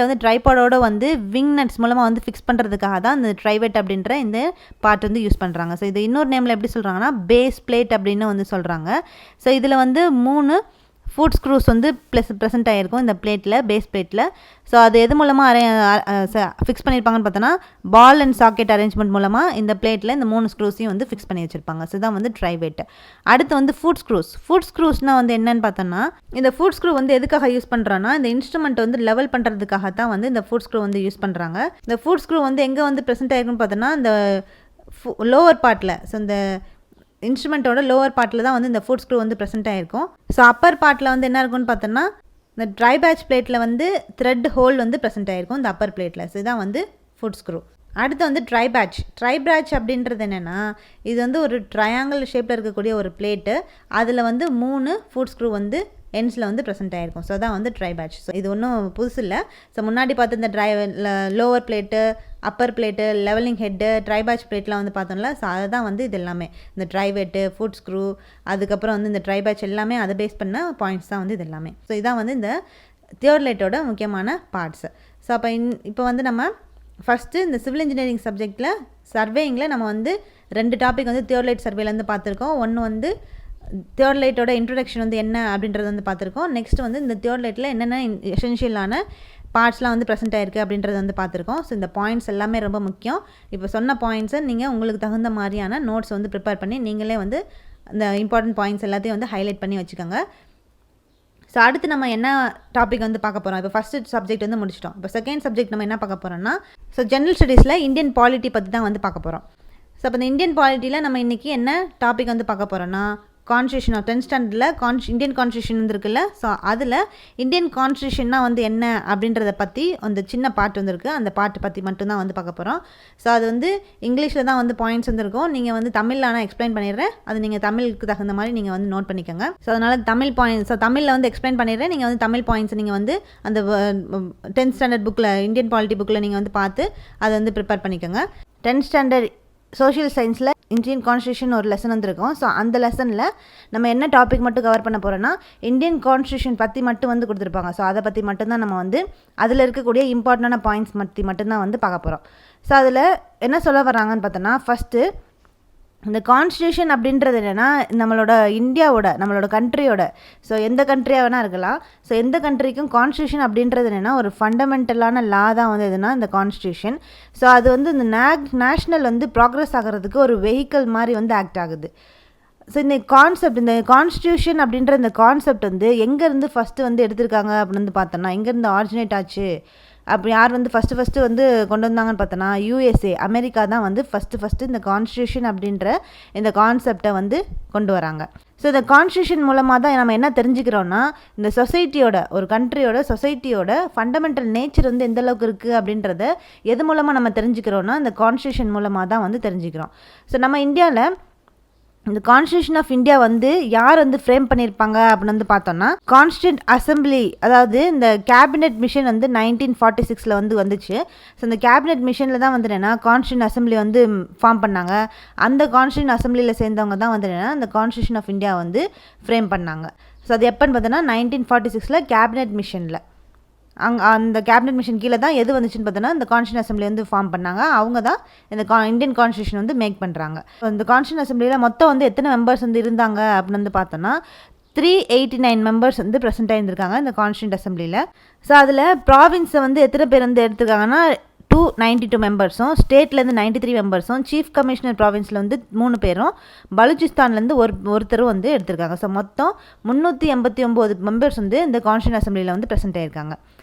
வந்து ட்ரைபாடோட வந்து விங் நட்ஸ் மூலமாக வந்து ஃபிக்ஸ் பண்ணுறதுக்காக தான் இந்த ட்ரைவேட் அப்படின்ற இந்த பார்ட் வந்து யூஸ் பண்ணுறாங்க. ஸோ இது இன்னொரு நேமில் எப்படி சொல்கிறாங்கன்னா பேஸ் பிளேட் அப்படின்னு வந்து சொல்கிறாங்க. ஸோ இதில் வந்து 3 ஃபுட் ஸ்க்ரூஸ் வந்து ப்ரெசென்ட் ஆகிருக்கும் இந்த பிளேட்டில், பேஸ் பிளேட்டில். ஸோ அது எது மூலமாக ஃபிக்ஸ் பண்ணியிருப்பாங்கன்னு பார்த்தோன்னா பால் அண்ட் சாக்கெட் அரேஞ்ச்மெண்ட் மூலமாக இந்த பிளேட்டில் இந்த 3 ஸ்க்ரூஸையும் வந்து ஃபிக்ஸ் பண்ணி வச்சுருப்பாங்க. ஸோ இதான் வந்து ட்ரைவேட். அடுத்து வந்து ஃபுட் ஸ்க்ரூஸ்னால் வந்து என்னென்னு பார்த்தோன்னா இந்த ஃபுட் ஸ்க்ரூ வந்து எதுக்காக யூஸ் பண்ணுறோன்னா இந்த இன்ஸ்ட்ருமெண்ட் வந்து லெவல் பண்ணுறதுக்காக தான் வந்து இந்த ஃபுட் ஸ்க்ரூ வந்து யூஸ் பண்ணுறாங்க. இந்த ஃபுட் ஸ்க்ரூ வந்து எங்கே வந்து ப்ரெசென்ட் ஆகிருக்குன்னு பார்த்தோன்னா இந்த லோவர் பார்ட்டில், ஸோ இந்த இன்ஸ்ட்ருமெண்ட்டோட லோவர் பார்ட்டில் தான் வந்து இந்த ஃபுட் ஸ்க்ரூ வந்து ப்ரெசென்ட் ஆகிருக்கும். ஸோ அப்பர் பார்ட்டில் வந்து என்ன இருக்குன்னு பார்த்தோன்னா இந்த ட்ரை பேட்ச் பிளேட்டில் வந்து த்ரெட் ஹோல் வந்து ப்ரெசென்ட் ஆகிருக்கும் இந்த அப்பர் பிளேட்டில். ஸோ இதுதான் வந்து ஃபுட் ஸ்க்ரூ. அடுத்து வந்து ட்ரை பேட்ச் அப்படின்றது என்னென்னா இது வந்து ஒரு ட்ரையாங்கிள் ஷேப்பில் இருக்கக்கூடிய ஒரு பிளேட்டு. அதில் வந்து 3 ஃபுட் ஸ்க்ரூ வந்து எண்ட்ஸில் வந்து ப்ரெசென்ட் ஆகிருக்கும். ஸோ அதான் வந்து ட்ரை பேட்ச். ஸோ இது ஒன்றும் புதுசு இல்லை. ஸோ முன்னாடி பார்த்து இந்த lower plate, upper plate, levelling head, tribrach பிளேட்லாம் வந்து பார்த்தோம்ல. ஸோ அதுதான் வந்து இது எல்லாமே இந்த ட்ரைவேட்டு, ஃபுட் ஸ்க்ரூ, அதுக்கப்புறம் வந்து இந்த ட்ரை பேட்ச் எல்லாமே அதை பேஸ் பண்ண பாயிண்ட்ஸ் தான் வந்து இது எல்லாமே. ஸோ இதான் வந்து இந்த தியோடலைட்டோட முக்கியமான பார்ட்ஸு. ஸோ இப்போ வந்து நம்ம ஃபஸ்ட்டு இந்த சிவில் இன்ஜினியரிங் சப்ஜெக்டில் சர்வேயிங்கில் நம்ம வந்து 2 டாபிக் வந்து தியோர்லைட் சர்வேலேருந்து பார்த்துருக்கோம். ஒன்று வந்து தியோர்லைட்டோட இன்ட்ரொடக்ஷன் வந்து என்ன அப்படின்றது வந்து பார்த்துருக்கோம். நெக்ஸ்ட் வந்து இந்த தியோர்லைட்டில் என்னென்ன எசென்ஷியலான பார்ட்ஸ்லாம் வந்து ப்ரெசென்ட் ஆயிருக்கு அப்படின்றது வந்து பார்த்துருக்கோம். ஸோ இந்த பாயிண்ட்ஸ் எல்லாமே ரொம்ப முக்கியம். இப்போ சொன்ன பாயிண்ட்ஸை நீங்கள் உங்களுக்கு தகுந்த மாதிரியான நோட்ஸ் வந்து ப்ரிப்பேர் பண்ணி நீங்களே வந்து இந்த இம்பார்ட்டன்ட் பாயிண்ட்ஸ் எல்லாத்தையும் வந்து ஹைலைட் பண்ணி வச்சுக்கோங்க. ஸோ அடுத்து நம்ம என்ன டாபிக் வந்து பார்க்க போகிறோம். இப்போ ஃபஸ்ட்டு சப்ஜெக்ட் வந்து முடிச்சிட்டோம். இப்போ செகண்ட் சப்ஜெக்ட் நம்ம என்ன பார்க்க போகிறோம்னா, ஸோ ஜென்ரல் ஸ்டடீஸில் இந்தியன் பாலிட்டி பற்றி தான் வந்து பார்க்க போகிறோம். ஸோ அப்போ இந்த இந்தியன் பாலிட்டியில் நம்ம இன்றைக்கி என்ன டாபிக் வந்து பார்க்க போகிறோன்னா, கான்ஸ்டியூஷன் ஆஃப் 10th ஸ்டாண்டர்டில் இந்தியன் கான்ஸ்டியூஷன் வந்துருக்குல்ல. ஸோ அதில் இந்தியன் கான்ஸ்டியூஷன்னா வந்து என்ன அப்படின்றத பற்றி அந்த சின்ன பார்ட் வந்துருக்கு. அந்த பார்ட் பற்றி மட்டும்தான் வந்து பார்க்க போகிறோம். ஸோ அது வந்து இங்கிலீஷில் தான் வந்து பாயிண்ட்ஸ் வந்துருக்கும். நீங்கள் வந்து தமிழில் ஆனால் எக்ஸ்பிளைன் பண்ணிடுறேன். அது நீங்கள் தமிழுக்கு தகுந்த மாதிரி நீங்கள் வந்து நோட் பண்ணிக்கோங்க. ஸோ அதனால் தமிழ் பாயிண்ட்ஸ், ஸோ தமிழில் வந்து எக்ஸ்பிளைன் பண்ணிடுறேன். நீங்கள் வந்து தமிழ் பாயிண்ட்ஸ் நீங்கள் வந்து அந்த 10th ஸ்டாண்டர்ட் புக்கில் இந்தியன் பாலிட்டி புக்கில் நீங்கள் வந்து பார்த்து அதை வந்து ப்ரிப்பேர் பண்ணிக்கோங்க. 10th ஸ்டாண்டர்ட் சோஷியல் சயின்ஸில் இந்தியன் கான்ஸ்டியூஷன் ஒரு லெசன் வந்துருக்கும். ஸோ அந்த லெசனில் நம்ம என்ன டாபிக் மட்டும் கவர் பண்ண போகிறோன்னா, இந்தியன் கான்ஸ்டியூஷன் பற்றி மட்டும் வந்து கொடுத்துருப்பாங்க. ஸோ அதை பற்றி மட்டும்தான் நம்ம வந்து அதில் இருக்கக்கூடிய இம்பார்ட்டண்டான பாயிண்ட்ஸ் பற்றி மட்டும்தான் வந்து பார்க்க போகிறோம். ஸோ அதில் என்ன சொல்ல வர்றாங்கன்னு பார்த்தோன்னா, ஃபஸ்ட்டு இந்த கான்ஸ்டியூஷன் அப்படின்றது என்னென்னா நம்மளோட இந்தியாவோட, நம்மளோட கண்ட்ரியோட, ஸோ எந்த கண்ட்ரியாக வேணால் இருக்கலாம். ஸோ எந்த கண்ட்ரிக்கும் கான்ஸ்டியூஷன் அப்படின்றது என்னென்னா ஒரு ஃபண்டமெண்டலான லா தான் வந்து எதுனா இந்த கான்ஸ்டியூஷன். ஸோ அது வந்து இந்த நேஷ்னல் வந்து ப்ராக்ரஸ் ஆகிறதுக்கு ஒரு வெஹிக்கிள் மாதிரி வந்து ஆக்ட் ஆகுது. ஸோ இந்த கான்செப்ட், இந்த கான்ஸ்டியூஷன் அப்படின்ற இந்த கான்செப்ட் வந்து எங்கேருந்து ஃபஸ்ட்டு வந்து எடுத்திருக்காங்க அப்படின்னு வந்து பார்த்தோன்னா, எங்கேருந்து ஆரிஜினேட் ஆச்சு, அப்படி யார் வந்து ஃபஸ்ட்டு வந்து கொண்டு வந்தாங்கன்னு பார்த்தோன்னா, USA, அமெரிக்கா தான் வந்து ஃபஸ்ட்டு இந்த கான்ஸ்டியூஷன் அப்படின்ற இந்த கான்செப்டை வந்து கொண்டு வராங்க. ஸோ இந்த கான்ஸ்டியூஷன் மூலமாக தான் நம்ம என்ன தெரிஞ்சுக்கிறோன்னா, இந்த சொசைட்டியோட, ஒரு கண்ட்ரியோட சொசைட்டியோட ஃபண்டமெண்டல் நேச்சர் வந்து எந்த அளவுக்கு இருக்குது அப்படின்றத எது மூலமாக நம்ம தெரிஞ்சுக்கிறோன்னா, இந்த கான்ஸ்டியூஷன் மூலமாக தான் வந்து தெரிஞ்சுக்கிறோம். ஸோ நம்ம இந்தியாவில் இந்த கான்ஸ்டியூஷன் ஆஃப் இந்தியா வந்து யார் வந்து ஃப்ரேம் பண்ணியிருப்பாங்க அப்படின்னு வந்து பார்த்தோம்னா, கான்ஸ்டியூண்ட் அசம்பிளி, அதாவது இந்த கேபினெட் மிஷன் வந்து 1946 வந்து வந்துச்சு. ஸோ இந்த கேபினெட் மிஷனில் தான் வந்து என்னென்னா கான்ஸ்டியூண்ட் அசம்பிளி வந்து ஃபார்ம் பண்ணாங்க. அந்த கான்ஸ்டியூண்ட் அசம்பிளியில் சேர்ந்தவங்க தான் வந்து என்னென்னா இந்த கான்ஸ்டியூஷன் ஆஃப் இந்தியா வந்து ஃப்ரேம் பண்ணாங்க. ஸோ அது எப்போன்னு பார்த்தோன்னா 1946 கேபினெட் மிஷனில், அந்த கேபினெட் மிஷன் கீழே தான் எது வந்துச்சுன்னு பார்த்தோன்னா இந்த கான்ஸ்டியூஷன் அசம்பிளி வந்து ஃபார்ம் பண்ணாங்க. அவங்க தான் இந்த இந்தியன் கான்ஸ்டியூஷன் வந்து மேக் பண்ணுறாங்க. இந்த கான்ஸ்டியூஷன் அசம்பிளியில் மொத்தம் வந்து எத்தனை மெம்பர்ஸ் வந்து இருந்தாங்க அப்படின்னு வந்து பார்த்தோன்னா 389 மெம்பர்ஸ் வந்து ப்ரெசென்ட் ஆகியிருந்திருக்காங்க இந்த கான்ஸ்டியூஷன் அசம்பிளியில். ஸோ அதில் ப்ராவின்ஸை வந்து எத்தனை பேர் வந்து எடுத்திருக்காங்கன்னா 292 மெம்பர்ஸும், ஸ்டேட்லேருந்து 93 மெம்பர்ஸும், சீஃப் கமிஷனர் ப்ராவின்ஸில் வந்து 3 பேரும், பலுச்சிஸ்தான்லேருந்து ஒருத்தரும் வந்து எடுத்திருக்காங்க. ஸோ மொத்தம் 389 மெம்பர்ஸ் வந்து இந்த கான்ஸ்டியூஷன் அசம்பிளியில் வந்து ப்ரெசென்ட் ஆகியிருக்காங்க.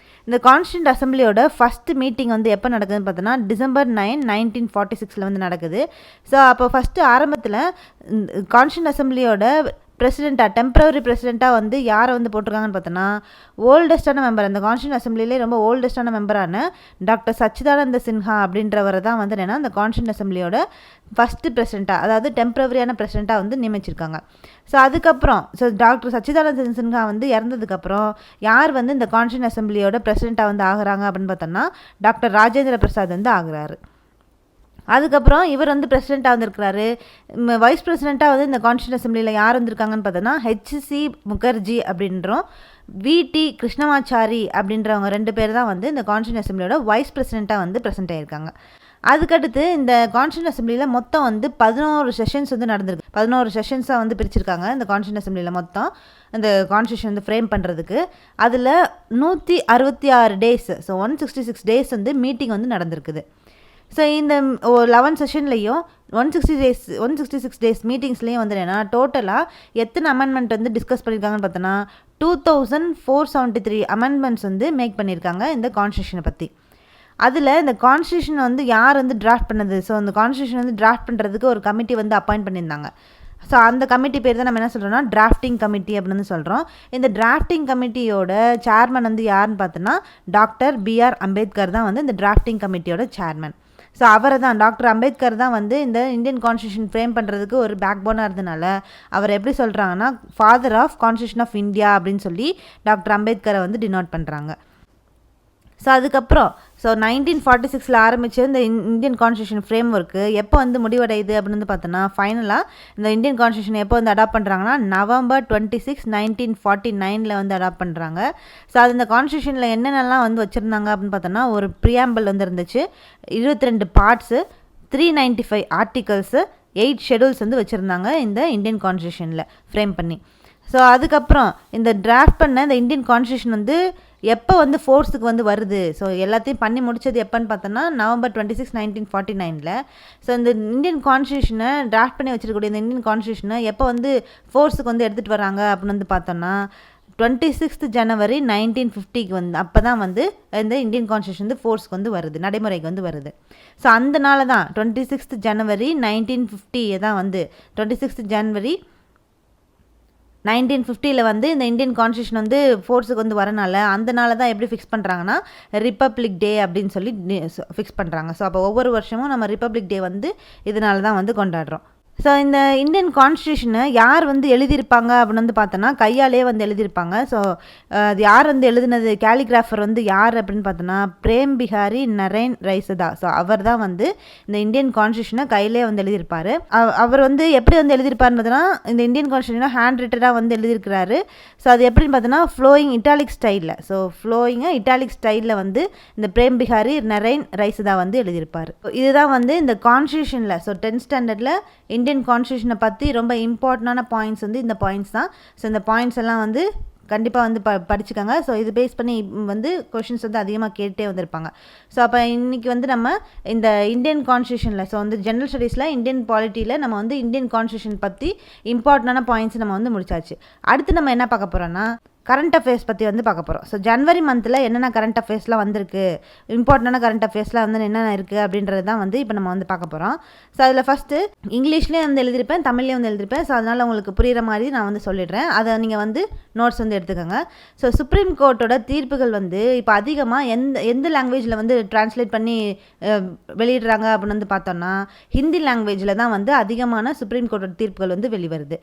இந்த கான்ஸ்டியூண்ட் அசம்பிளியோட ஃபஸ்ட்டு மீட்டிங் வந்து எப்போ நடக்குதுன்னு பார்த்தோன்னா December 9, 1946 வந்து நடக்குது. ஸோ அப்போ ஃபஸ்ட்டு ஆரம்பத்தில் கான்ஸ்டியூண்ட் அசம்பிளியோட பிரசிடெண்ட்டாக, டெம்பரரி பிரசிடெண்ட்டாக வந்து யாரை வந்து போட்டிருக்காங்கன்னு பார்த்தோன்னா, ஓல்டஸ்டான மெம்பர், அந்த கான்ஸ்டியூஷன் அசம்பிளிலே ரொம்ப ஓல்டஸ்டான மெம்பரான டாக்டர் சச்சிதானந்த சின்ஹா அப்படின்றவரை தான் வந்து என்னென்னா இந்த கான்ஸ்டியூஷன் அசம்பிளியோட ஃபஸ்ட்டு பிரசிடெண்ட்டாக, அதாவது டெம்பரரியான பிரசிடெண்ட்டாக வந்து நியமிச்சிருக்காங்க. ஸோ அதுக்கப்புறம் டாக்டர் சச்சிதானந்த சின்ஹா வந்து இறந்ததுக்கப்புறம் யார் வந்து இந்த கான்ஸ்டியூஷன் அசம்பிளியோட பிரசிடெண்ட்டாக வந்து ஆகுறாங்க அப்படின்னு பார்த்தோன்னா டாக்டர் ராஜேந்திர பிரசாத் வந்து ஆகுறாரு. அதுக்கப்புறம் இவர் வந்து பிரசிடெண்ட்டாக வந்திருக்கிறாரு. வைஸ் பிரசிடெண்ட்டாக வந்து இந்த கான்ஸ்டியூஷன் அசம்பிளியில் யார் வந்திருக்காங்கன்னு பார்த்தோன்னா HC முகர்ஜி அப்படின்றோம், VT கிருஷ்ணமாச்சாரி அப்படின்றவங்க 2 பேர் தான் வந்து இந்த கான்ஸ்டியூஷன் அசம்பிளியோட வைஸ் பிரசிடெண்ட்டாக வந்து ப்ரெசென்ட் ஆகியிருக்காங்க. அதுக்கடுத்து இந்த கான்ஸ்டியூஷன் அசம்பிளியில் மொத்தம் வந்து 11 செஷன்ஸ் வந்து நடந்திருக்கு. 11 செஷன்ஸாக வந்து பிரிச்சிருக்காங்க இந்த கான்ஸ்டியூஷன் அசம்பிளியில் மொத்தம் இந்த கான்ஸ்டியூஷன் வந்து ஃப்ரேம் பண்ணுறதுக்கு. அதில் 166 டேஸ், ஸோ 166 டேஸ் வந்து மீட்டிங் வந்து நடந்திருக்குது. ஸோ இந்த 11 செஷன்லேயும் 166 டேஸ் மீட்டிங்ஸ்லேயும் வந்து என்னென்னா டோட்டலாக எத்தனை அமெண்ட்மெண்ட் வந்து டிஸ்கஸ் பண்ணியிருக்காங்கன்னு பார்த்தோன்னா 2473 அமெண்ட்மெண்ட்ஸ் வந்து மேக் பண்ணியிருக்காங்க இந்த கான்ஸ்டியூஷனை பற்றி. அதில் இந்த கான்ஸ்டியூஷன் வந்து யார் வந்து டிராஃப்ட் பண்ணது, ஸோ அந்த கான்ஸ்டியூஷன் வந்து டிராஃப்ட் பண்ணுறதுக்கு ஒரு கமிட்டி வந்து அப்பாயிண்ட் பண்ணியிருந்தாங்க. ஸோ அந்த கமிட்டி பேர் தான் நம்ம என்ன சொல்கிறோம்னா டிராஃப்டிங் கமிட்டி அப்படின்னு சொல்கிறோம். இந்த டிராஃப்டிங் கமிட்டியோட சேர்மன் வந்து யாருன்னு பார்த்தோன்னா டாக்டர் BR அம்பேத்கர் தான் வந்து இந்த டிராஃப்டிங் கமிட்டியோட சேர்மன். ஸோ அவரை தான், டாக்டர் அம்பேத்கர் தான் வந்து இந்த இந்தியன் கான்ஸ்டியூஷன் ஃப்ரேம் பண்ணுறதுக்கு ஒரு பேக் போனாக இருந்தனால அவர் எப்படி சொல்கிறாங்கன்னா father of constitution of India அப்படின்னு சொல்லி டாக்டர் அம்பேத்கரை வந்து டினோட் பண்ணுறாங்க. ஸோ அதுக்கப்புறம் 1946 ஆரம்பித்த இந்த இந்தியன் கான்ஸ்டியூஷன் ஃப்ரேம் ஒர்க்கு எப்போ வந்து முடிவடையுது அப்படின்னு வந்து பார்த்தோன்னா ஃபைனலாக இந்த இந்தியன் கான்ஸ்டியூஷன் எப்போ வந்து அடாப்ட் பண்ணுறாங்கன்னா November 26, 1949 வந்து அடாப்ட் பண்ணுறாங்க. ஸோ அது இந்த கான்ஸ்டியூஷனில் என்னென்னலாம் வந்து வச்சுருந்தாங்க அப்படின்னு பார்த்தோன்னா ஒரு ப்ரியாம்பிள் வந்து இருந்துச்சு, 22 பார்ட்ஸு, 395 ஆர்டிகல்ஸு, 8 ஷெடியூல்ஸ் வந்து வச்சுருந்தாங்க இந்த இந்தியன் கான்ஸ்டியூஷனில் ஃப்ரேம் பண்ணி. ஸோ அதுக்கப்புறம் இந்த டிராஃப்ட் பண்ண இந்த இந்தியன் கான்ஸ்டியூஷன் வந்து எப்போ வந்து ஃபோர்ஸுக்கு வந்து வருது, ஸோ எல்லாத்தையும் பண்ணி முடிச்சது எப்போன்னு பார்த்தோன்னா November 26, 1949. ஸோ இந்த இந்தியன் கான்ஸ்டியூஷனை டிராஃப்ட் பண்ணி வச்சிருக்கக்கூடிய இந்த இந்தியன் கான்ஸ்டியூஷனை எப்போ வந்து ஃபோர்ஸுக்கு வந்து எடுத்துகிட்டு வராங்க அப்படின்னு வந்து பார்த்தோன்னா 26th January 1950 வந்து அப்போ தான் வந்து இந்த இந்தியன் கான்ஸ்டியூஷன் வந்து ஃபோர்ஸ்க்கு வந்து வருது, நடைமுறைக்கு வந்து வருது. ஸோ அந்தனால தான் 26th January 1950 தான் வந்து 26th January 1950 வந்து இந்த இந்தியன் கான்ஸ்டியூஷன் வந்து ஃபோர்ஸுக்கு வந்து வரனால அந்தனால தான் எப்படி ஃபிக்ஸ் பண்ணுறாங்கன்னா ரிப்பப்ளிக் டே அப்படின்னு சொல்லி ஃபிக்ஸ் பண்ணுறாங்க. ஸோ அப்போ ஒவ்வொரு வருஷமும் நம்ம ரிப்பப்ளிக் டே வந்து இதனால தான் வந்து கொண்டாடுறோம். ஸோ இந்த இந்தியன் கான்ஸ்டியூஷனை யார் வந்து எழுதியிருப்பாங்க அப்படின்னு வந்து பார்த்தோன்னா கையாலே வந்து எழுதியிருப்பாங்க. ஸோ அது யார் வந்து எழுதினது, கேலிகிராஃபர் வந்து யார் அப்படின்னு பார்த்தோன்னா பிரேம் பிஹாரி நரேன் ரைசதா. ஸோ அவர் தான் வந்து இந்த இந்தியன் கான்ஸ்டியூஷனை கையிலே வந்து எழுதியிருப்பார். அவர் வந்து எப்படி வந்து எழுதியிருப்பாருன்றதுனா இந்த இந்தியன் கான்ஸ்டியூஷனை ஹேண்ட் ரிட்டனாக வந்து எழுதியிருக்கிறாரு. ஸோ அது எப்படின்னு பார்த்தோன்னா ஃப்ளோயிங் இட்டாலிக் ஸ்டைலில், ஸோ ஃப்ளோயிங்காக இட்டாலிக் ஸ்டைலில் வந்து இந்த பிரேம் பிஹாரி நரேன் ரைசதா வந்து எழுதியிருப்பார். இதுதான் வந்து இந்த கான்ஸ்டியூஷனில், ஸோ 10th ஸ்டாண்டர்டில் இந்தியன் கான்ஸ்டியூஷனை பற்றி ரொம்ப இம்பார்ட்டண்டான பாயிண்ட்ஸ் வந்து இந்த பாயிண்ட்ஸ் தான். ஸோ இந்த பாயிண்ட்ஸ் எல்லாம் வந்து கண்டிப்பாக வந்து படிச்சுக்காங்க. ஸோ இது பேஸ் பண்ணி வந்து கொஷின்ஸ் வந்து அதிகமாக கேட்டே வந்திருப்பாங்க. ஸோ அப்போ இன்றைக்கி வந்து நம்ம இந்த இந்தியன் கான்ஸ்டியூஷனில், ஸோ வந்து ஜென்ரல் ஸ்டடீஸில் இந்தியன் பாலிட்டியில் நம்ம வந்து இந்தியன் கான்ஸ்டியூஷன் பற்றி இம்பார்ட்டண்டான பாயிண்ட்ஸ் நம்ம வந்து முடிச்சாச்சு. அடுத்து நம்ம என்ன பார்க்க போகிறோன்னா கரண்ட் அஃபேர்ஸ் பற்றி வந்து பார்க்க போகிறோம். ஸோ ஜனவரி மந்தில் என்னென்ன கரண்ட் அஃபேர்ஸ்லாம் வந்திருக்கு, இம்பார்ட்டண்டான கரண்ட் அஃபேர்ஸ்லாம் வந்து என்னென்ன இருக்குது அப்படின்றது தான் வந்து இப்போ நம்ம வந்து பார்க்க போகிறோம். ஸோ அதில் ஃபஸ்ட்டு இங்கிலீஷ்லேயே வந்து எழுதியிருப்பேன், தமிழ்லேயே வந்து எழுதியிருப்பேன். ஸோ அதனால் உங்களுக்கு புரிகிற மாதிரி நான் வந்து சொல்லிடுறேன், அதை நீங்கள் வந்து நோட்ஸ் வந்து எடுத்துக்கோங்க. ஸோ சுப்ரீம் கோர்ட்டோட தீர்ப்புகள் வந்து இப்போ அதிகமாக எந்த லாங்குவேஜில் வந்து டிரான்ஸ்லேட் பண்ணி வெளியிடுறாங்க அப்படின்னு வந்து பார்த்தோன்னா ஹிந்தி லாங்குவேஜில் தான் வந்து அதிகமான சுப்ரீம் கோர்ட்டோட தீர்ப்புகள் வந்து வெளிவருது.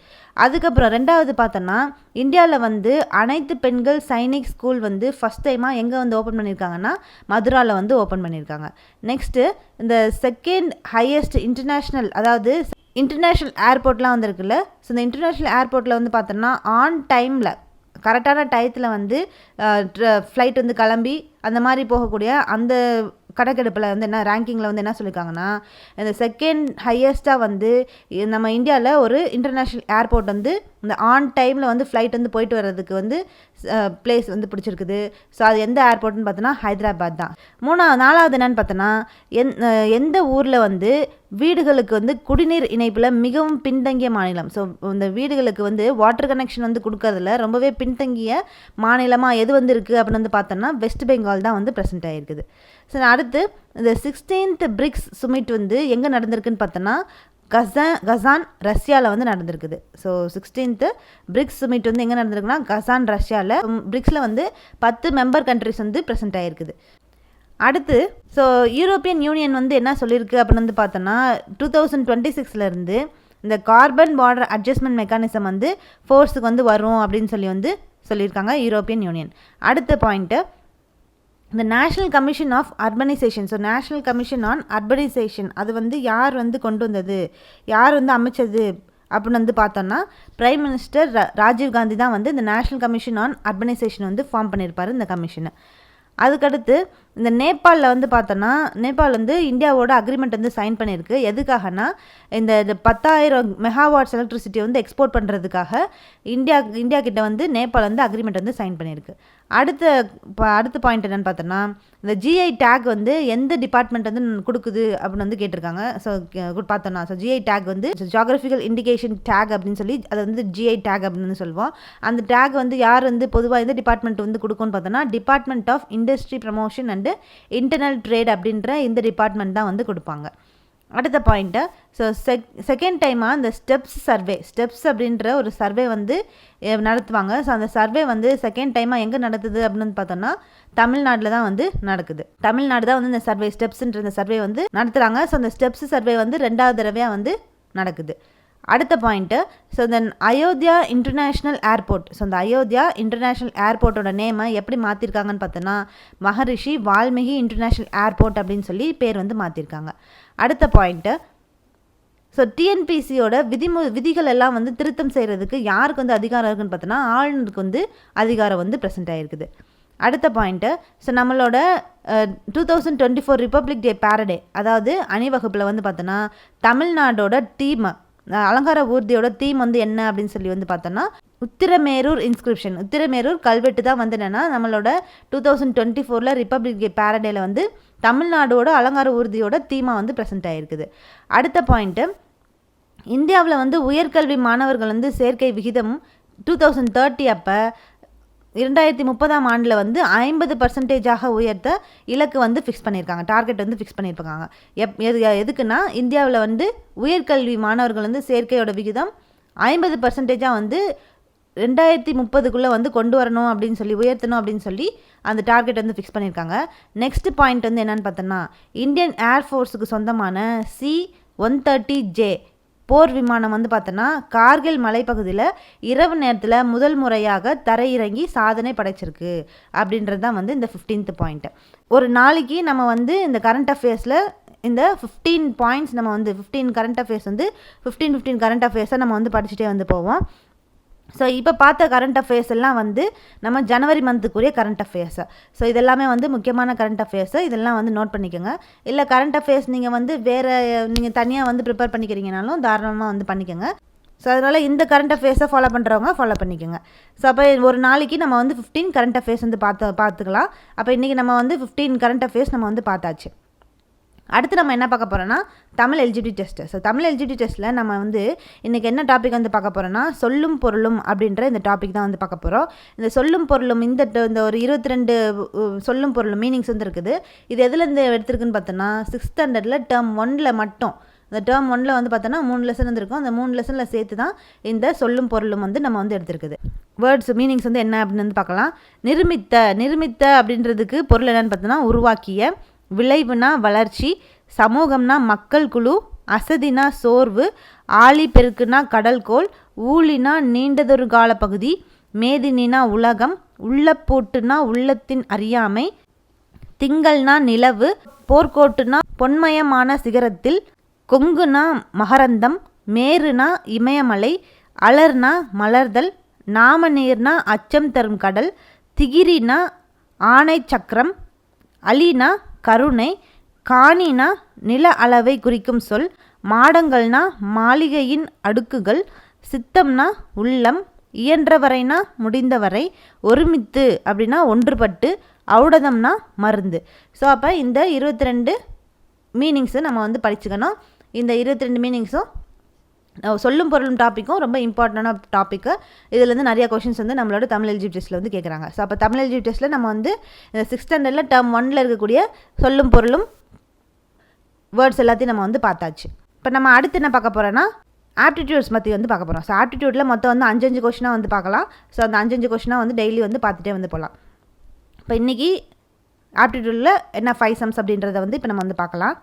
அதுக்கப்புறம் ரெண்டாவது பார்த்தோன்னா இந்தியாவில் வந்து அனைத்து பெண்கள் சைனிக் ஸ்கூல் வந்து ஃபஸ்ட் டைமாக எங்கே வந்து ஓப்பன் பண்ணியிருக்காங்கன்னா மதுராவில் வந்து ஓப்பன் பண்ணியிருக்காங்க. நெக்ஸ்ட்டு இந்த செகண்ட் ஹையஸ்ட் இன்டர்நேஷ்னல், அதாவது இன்டர்நேஷ்னல் ஏர்போர்ட்லாம் வந்து இருக்குல்ல, ஸோ இந்த இன்டர்நேஷ்னல் ஏர்போர்ட்டில் வந்து பார்த்தோன்னா ஆன் டைமில் கரெக்டான டயத்தில் வந்து ஃப்ளைட் வந்து கிளம்பி அந்த மாதிரி போகக்கூடிய அந்த கணக்கெடுப்பில் வந்து என்ன ரேங்கிங்கில் வந்து என்ன சொல்லியிருக்காங்கன்னா இந்த செகண்ட் ஹையஸ்ட்டாக வந்து நம்ம இந்தியாவில் ஒரு இன்டர்நேஷ்னல் ஏர்போர்ட் வந்து இந்த ஆன் டைமில் வந்து ஃப்ளைட் வந்து போயிட்டு வர்றதுக்கு வந்து பிளேஸ் வந்து பிடிச்சிருக்குது. ஸோ அது எந்த ஏர்போர்ட்னு பார்த்தோன்னா ஹைதராபாத் தான். நாலாவது என்னன்னு பார்த்தோன்னா எந்த ஊரில் வந்து வீடுகளுக்கு வந்து குடிநீர் இணைப்பில் மிகவும் பின்தங்கிய மாநிலம். ஸோ இந்த வீடுகளுக்கு வந்து வாட்டர் கனெக்ஷன் வந்து கொடுக்கறதுல ரொம்பவே பின்தங்கிய மாநிலமாக எது வந்து இருக்குது அப்படின்னு வந்து பார்த்தோன்னா வெஸ்ட் பெங்கால் தான் வந்து ப்ரெசென்ட் ஆகிருக்குது. ஸோ அடுத்து இந்த 16th பிரிக்ஸ் சுமிட் வந்து எங்கே நடந்திருக்குன்னு பார்த்தோன்னா கசான் ரஷ்யாவில் வந்து நடந்திருக்குது. ஸோ 16th பிரிக்ஸ் சுமிட் வந்து எங்கே நடந்திருக்குன்னா கசான் ரஷ்யாவில். பிரிக்ஸில் வந்து 10 மெம்பர் கண்ட்ரிஸ் வந்து ப்ரெசென்ட் ஆகிருக்குது. அடுத்து ஸோ யூரோப்பியன் யூனியன் வந்து என்ன சொல்லியிருக்கு அப்படின்னு வந்து பார்த்தோன்னா 2026 இந்த கார்பன் பார்டர் அட்ஜஸ்ட்மெண்ட் மெக்கானிசம் வந்து ஃபோர்ஸுக்கு வந்து வரும் அப்படின்னு வந்து சொல்லியிருக்காங்க யூரோப்பியன் யூனியன். அடுத்த பாயிண்ட்டு இந்த national commission of urbanization. So national commission on urbanization அது வந்து யார் வந்து கொண்டு வந்தது, யார் வந்து அமைச்சது அப்படின்னு வந்து பார்த்தோன்னா பிரைம் மினிஸ்டர் ராஜீவ்காந்தி தான் வந்து இந்த நேஷ்னல் கமிஷன் ஆன் அர்பனைசேஷன் வந்து ஃபார்ம் பண்ணியிருப்பார் இந்த கமிஷனை. அதுக்கடுத்து இந்த நேபாளில் வந்து பார்த்தோன்னா நேபாள் வந்து இந்தியாவோட அக்ரிமெண்ட் வந்து சைன் பண்ணியிருக்கு. எதுக்காகனா இந்த 10,000 மெகாவாட்ஸ் எலக்ட்ரிசிட்டி வந்து எக்ஸ்போர்ட் பண்ணுறதுக்காக இந்தியா கிட்ட வந்து நேபாள் வந்து அக்ரிமெண்ட் வந்து சைன் பண்ணியிருக்கு. அடுத்த பாயிண்ட் என்னென்னு பார்த்தோன்னா இந்த ஜிஐ டேக் வந்து எந்த டிபார்ட்மெண்ட் வந்து கொடுக்குது அப்படின்னு வந்து கேட்டிருக்காங்க. ஸோ பார்த்தோன்னா ஸோ ஜிஐ டேக் வந்து ஜியாகிரபிக்கல் இண்டிகேஷன் டேக் அப்படின்னு சொல்லி அதை வந்து ஜிஐ டேக் அப்படின்னு சொல்லுவோம். அந்த டேக் வந்து யார் வந்து பொதுவாக எந்த டிபார்ட்மெண்ட் வந்து கொடுக்கும்னு பார்த்தோன்னா department of industry promotion and internal trade அப்படின்ற இந்த டிபார்ட்மெண்ட் தான் வந்து கொடுப்பாங்க. அடுத்த பாயிண்ட்டு ஸோ செகண்ட் டைமாக இந்த ஸ்டெப்ஸ் அப்படின்ற ஒரு சர்வே வந்து நடத்துவாங்க. ஸோ அந்த சர்வே வந்து செகண்ட் டைமாக எங்கே நடத்துது அப்படின்னு பார்த்தோன்னா தமிழ்நாட்டில் தான் வந்து நடக்குது. தமிழ்நாடு தான் வந்து இந்த ஸ்டெப்ஸ்ன்ற இந்த சர்வே வந்து நடத்துகிறாங்க. ஸோ அந்த ஸ்டெப்ஸ் சர்வே வந்து 2வது தடவையாக வந்து நடக்குது. அடுத்த பாயிண்ட்டு, ஸோ இந்த அயோத்தியா இன்டர்நேஷ்னல் ஏர்போர்ட், ஸோ இந்த அயோத்தியா இன்டர்நேஷ்னல் ஏர்போர்ட்டோட நேமை எப்படி மாற்றிருக்காங்கன்னு பார்த்தோன்னா மகரிஷி வால்மீகி இன்டர்நேஷ்னல் ஏர்போர்ட் அப்படின்னு சொல்லி பேர் வந்து மாற்றிருக்காங்க. அடுத்த பாயிண்ட்டு, ஸோ டிஎன்பிசியோட விதிகள் எல்லாம் வந்து திருத்தம் செய்கிறதுக்கு யாருக்கு வந்து அதிகாரம் இருக்குன்னு பார்த்தோன்னா ஆளுநருக்கு வந்து அதிகாரம் வந்து ப்ரெசென்ட் ஆகிருக்குது. அடுத்த பாயிண்ட்டு, ஸோ நம்மளோட 2024 ரிப்பப்ளிக் டே பேரடே, அதாவது அணிவகுப்பில் வந்து பார்த்தோன்னா தமிழ்நாடோட தீம், அலங்கார ஊர்தியோட தீம் வந்து என்ன அப்படின்னு சொல்லி வந்து பார்த்தோன்னா உத்திரமேரூர் இன்ஸ்கிரிப்ஷன், உத்திரமேரூர் கல்வெட்டு தான் வந்து என்னென்னா நம்மளோட 2024 ரிப்பப்ளிக் டே பேரடேல வந்து தமிழ்நாடோட அலங்கார ஊர்தியோட தீமாக வந்து ப்ரெசென்ட் ஆகிருக்குது. அடுத்த பாயிண்ட்டு, இந்தியாவில் வந்து உயர்கல்வி மாணவர்கள் வந்து சேர்க்கை விகிதம் 2030 அப்போ 2030ஆம் ஆண்டில் வந்து 50% உயர்த்த இலக்கு வந்து ஃபிக்ஸ் பண்ணியிருக்காங்க, டார்கெட் வந்து ஃபிக்ஸ் பண்ணியிருக்காங்க. எதுக்குன்னா இந்தியாவில் வந்து உயர்கல்வி மாணவர்கள் வந்து சேர்க்கையோட விகிதம் 50% வந்து 2030க்குள்ளே வந்து கொண்டு வரணும் அப்படின்னு சொல்லி, உயர்த்தணும் அப்படின்னு சொல்லி அந்த டார்கெட் வந்து ஃபிக்ஸ் பண்ணியிருக்காங்க. நெக்ஸ்ட் பாயிண்ட் வந்து என்னென்னு பார்த்தோன்னா இந்தியன் ஏர்ஃபோர்ஸுக்கு சொந்தமான C-130J போர் விமானம் வந்து பார்த்தோன்னா கார்கில் மலைப்பகுதியில் இரவு நேரத்தில் முதல் முறையாக தரையிறங்கி சாதனை படைச்சிருக்கு அப்படின்றது தான் வந்து இந்த 15th பாயிண்ட்டு. ஒரு நாளைக்கு நம்ம வந்து இந்த கரண்ட் அஃபேர்ஸில் இந்த 15 பாயிண்ட்ஸ் நம்ம வந்து 15 கரண்ட் அஃபேர்ஸ் வந்து 15 கரண்ட் அஃபேர்ஸை நம்ம வந்து படிச்சுட்டே வந்து போவோம். ஸோ இப்போ பார்த்த கரண்ட் அஃபேர்ஸ் எல்லாம் வந்து நம்ம ஜனவரி மந்த்துக்குரிய கரண்ட் அஃபேர்ஸு. ஸோ இதெல்லாமே வந்து முக்கியமான கரண்ட் அஃபேர்ஸு, இதெல்லாம் வந்து நோட் பண்ணிக்கோங்க. இல்லை கரண்ட் அஃபேர்ஸ் நீங்கள் வந்து வேறு நீங்கள் தனியாக வந்து ப்ரிப்பேர் பண்ணிக்கிறீங்கனாலும் தாராளமாக வந்து பண்ணிக்கோங்க. ஸோ அதனால் இந்த கரண்ட் அஃபேர்ஸை ஃபாலோ பண்ணுறவங்க ஃபாலோ பண்ணிக்கோங்க. ஸோ அப்போ ஒரு நாளைக்கு நம்ம வந்து 15 கரண்ட் அஃபேர்ஸ் வந்து பார்த்துக்கலாம். அப்போ இன்றைக்கி நம்ம வந்து 15 கரண்ட் அஃபேர்ஸ் நம்ம வந்து பார்த்தாச்சு. அடுத்து நம்ம என்ன பார்க்க போகிறோன்னா Tamil eligibility test. So Tamil eligibility டெஸ்ட்டில் நம்ம வந்து இன்றைக்கி என்ன டாபிக் வந்து பார்க்க போகிறோன்னா சொல்லும் பொருளும் அப்படின்ற இந்த டாபிக் தான் வந்து பார்க்க போகிறோம். இந்த சொல்லும் பொருளும் இந்த ஒரு 22 சொல்லும் பொருளும் மீனிங்ஸ் வந்து இருக்குது. இது எதுலேருந்து எடுத்திருக்குன்னு பார்த்தோன்னா 6th ஸ்டாண்டர்டில் டேர்ம் 1ல் மட்டும், இந்த டேர்ம் 1ல் வந்து பார்த்தோன்னா 3 லெசன் வந்துருக்கும். அந்த 3 லெசனில் சேர்த்து தான் இந்த சொல்லும் பொருளும் வந்து நம்ம வந்து எடுத்திருக்குது. வேர்ட்ஸ் மீனிங்ஸ் வந்து என்ன அப்படின்னு வந்து பார்க்கலாம். நிருமித்த அப்படின்றதுக்கு பொருள் என்னென்னு பார்த்தோன்னா உருவாக்கிய, விளைவுனா வளர்ச்சி, சமூகம்னா மக்கள் குழு, அசதினா சோர்வு, ஆழி பெருக்குனா கடல்கோள், ஊழினா நீண்டதொரு கால பகுதி, மேதினா உலகம், உள்ளப்போட்டுனா உள்ளத்தின் அறியாமை, திங்கள்னா நிலவு, போர்க்கோட்டுனா பொன்மயமான சிகரத்தில், கொங்குனா மகரந்தம், மேருனா இமயமலை, அலர்னா மலர்தல், நாமநீர்னா அச்சம் தரும் கடல், திகிரினா ஆணை சக்கரம், அலினா கருணை, காணினா நில அளவை குறிக்கும் சொல், மாடங்கள்னா மாளிகையின் அடுக்குகள், சித்தம்னா உள்ளம், இயன்றவரைனா முடிந்தவரை, ஒருமித்து அப்படின்னா ஒன்றுபட்டு, ஔடதம்னா மருந்து. ஸோ அப்போ இந்த 22 மீனிங்ஸு நம்ம வந்து படிச்சுக்கணும். இந்த 22 மீனிங்ஸும் சொல்லும் பொருளும் டாப்பிக்கும் ரொம்ப இம்பார்ட்டண்டான டாப்பிக்கு. இதுலேருந்து நிறைய கொஷின்ஸ் வந்து நம்மளோட தமிழ் எலிஜிபிலிட்டி டெஸ்ட்டில் வந்து கேட்குறாங்க. ஸோ அப்போ தமிழ் எலிஜிபிலிட்டி டெஸ்ட்டில் நம்ம வந்து இந்த 6th ஸ்டாண்டர்டில் டேர்ம் 1ல் இருக்கக்கூடிய சொல்லும் பொருளும் வேர்ட்ஸ் எல்லாத்தையும் நம்ம வந்து பார்த்தாச்சு. இப்போ நம்ம அடுத்து என்ன பார்க்க போகிறோன்னா ஆப்டிடியூட்ஸ் பற்றி வந்து பார்க்க போகிறோம். ஸோ ஆப்டிடியூட்டில் மொத்தம் வந்து 5 கொஷினாக வந்து பார்க்கலாம். ஸோ அந்த 5 கொஷினாக வந்து டெய்லி வந்து பார்த்துட்டே வந்து போகலாம். இப்போ இன்றைக்கி ஆப்டிடியூட்டில் என்ன 5 சம்ஸ் அப்படின்றத வந்து இப்போ நம்ம வந்து பார்க்கலாம்.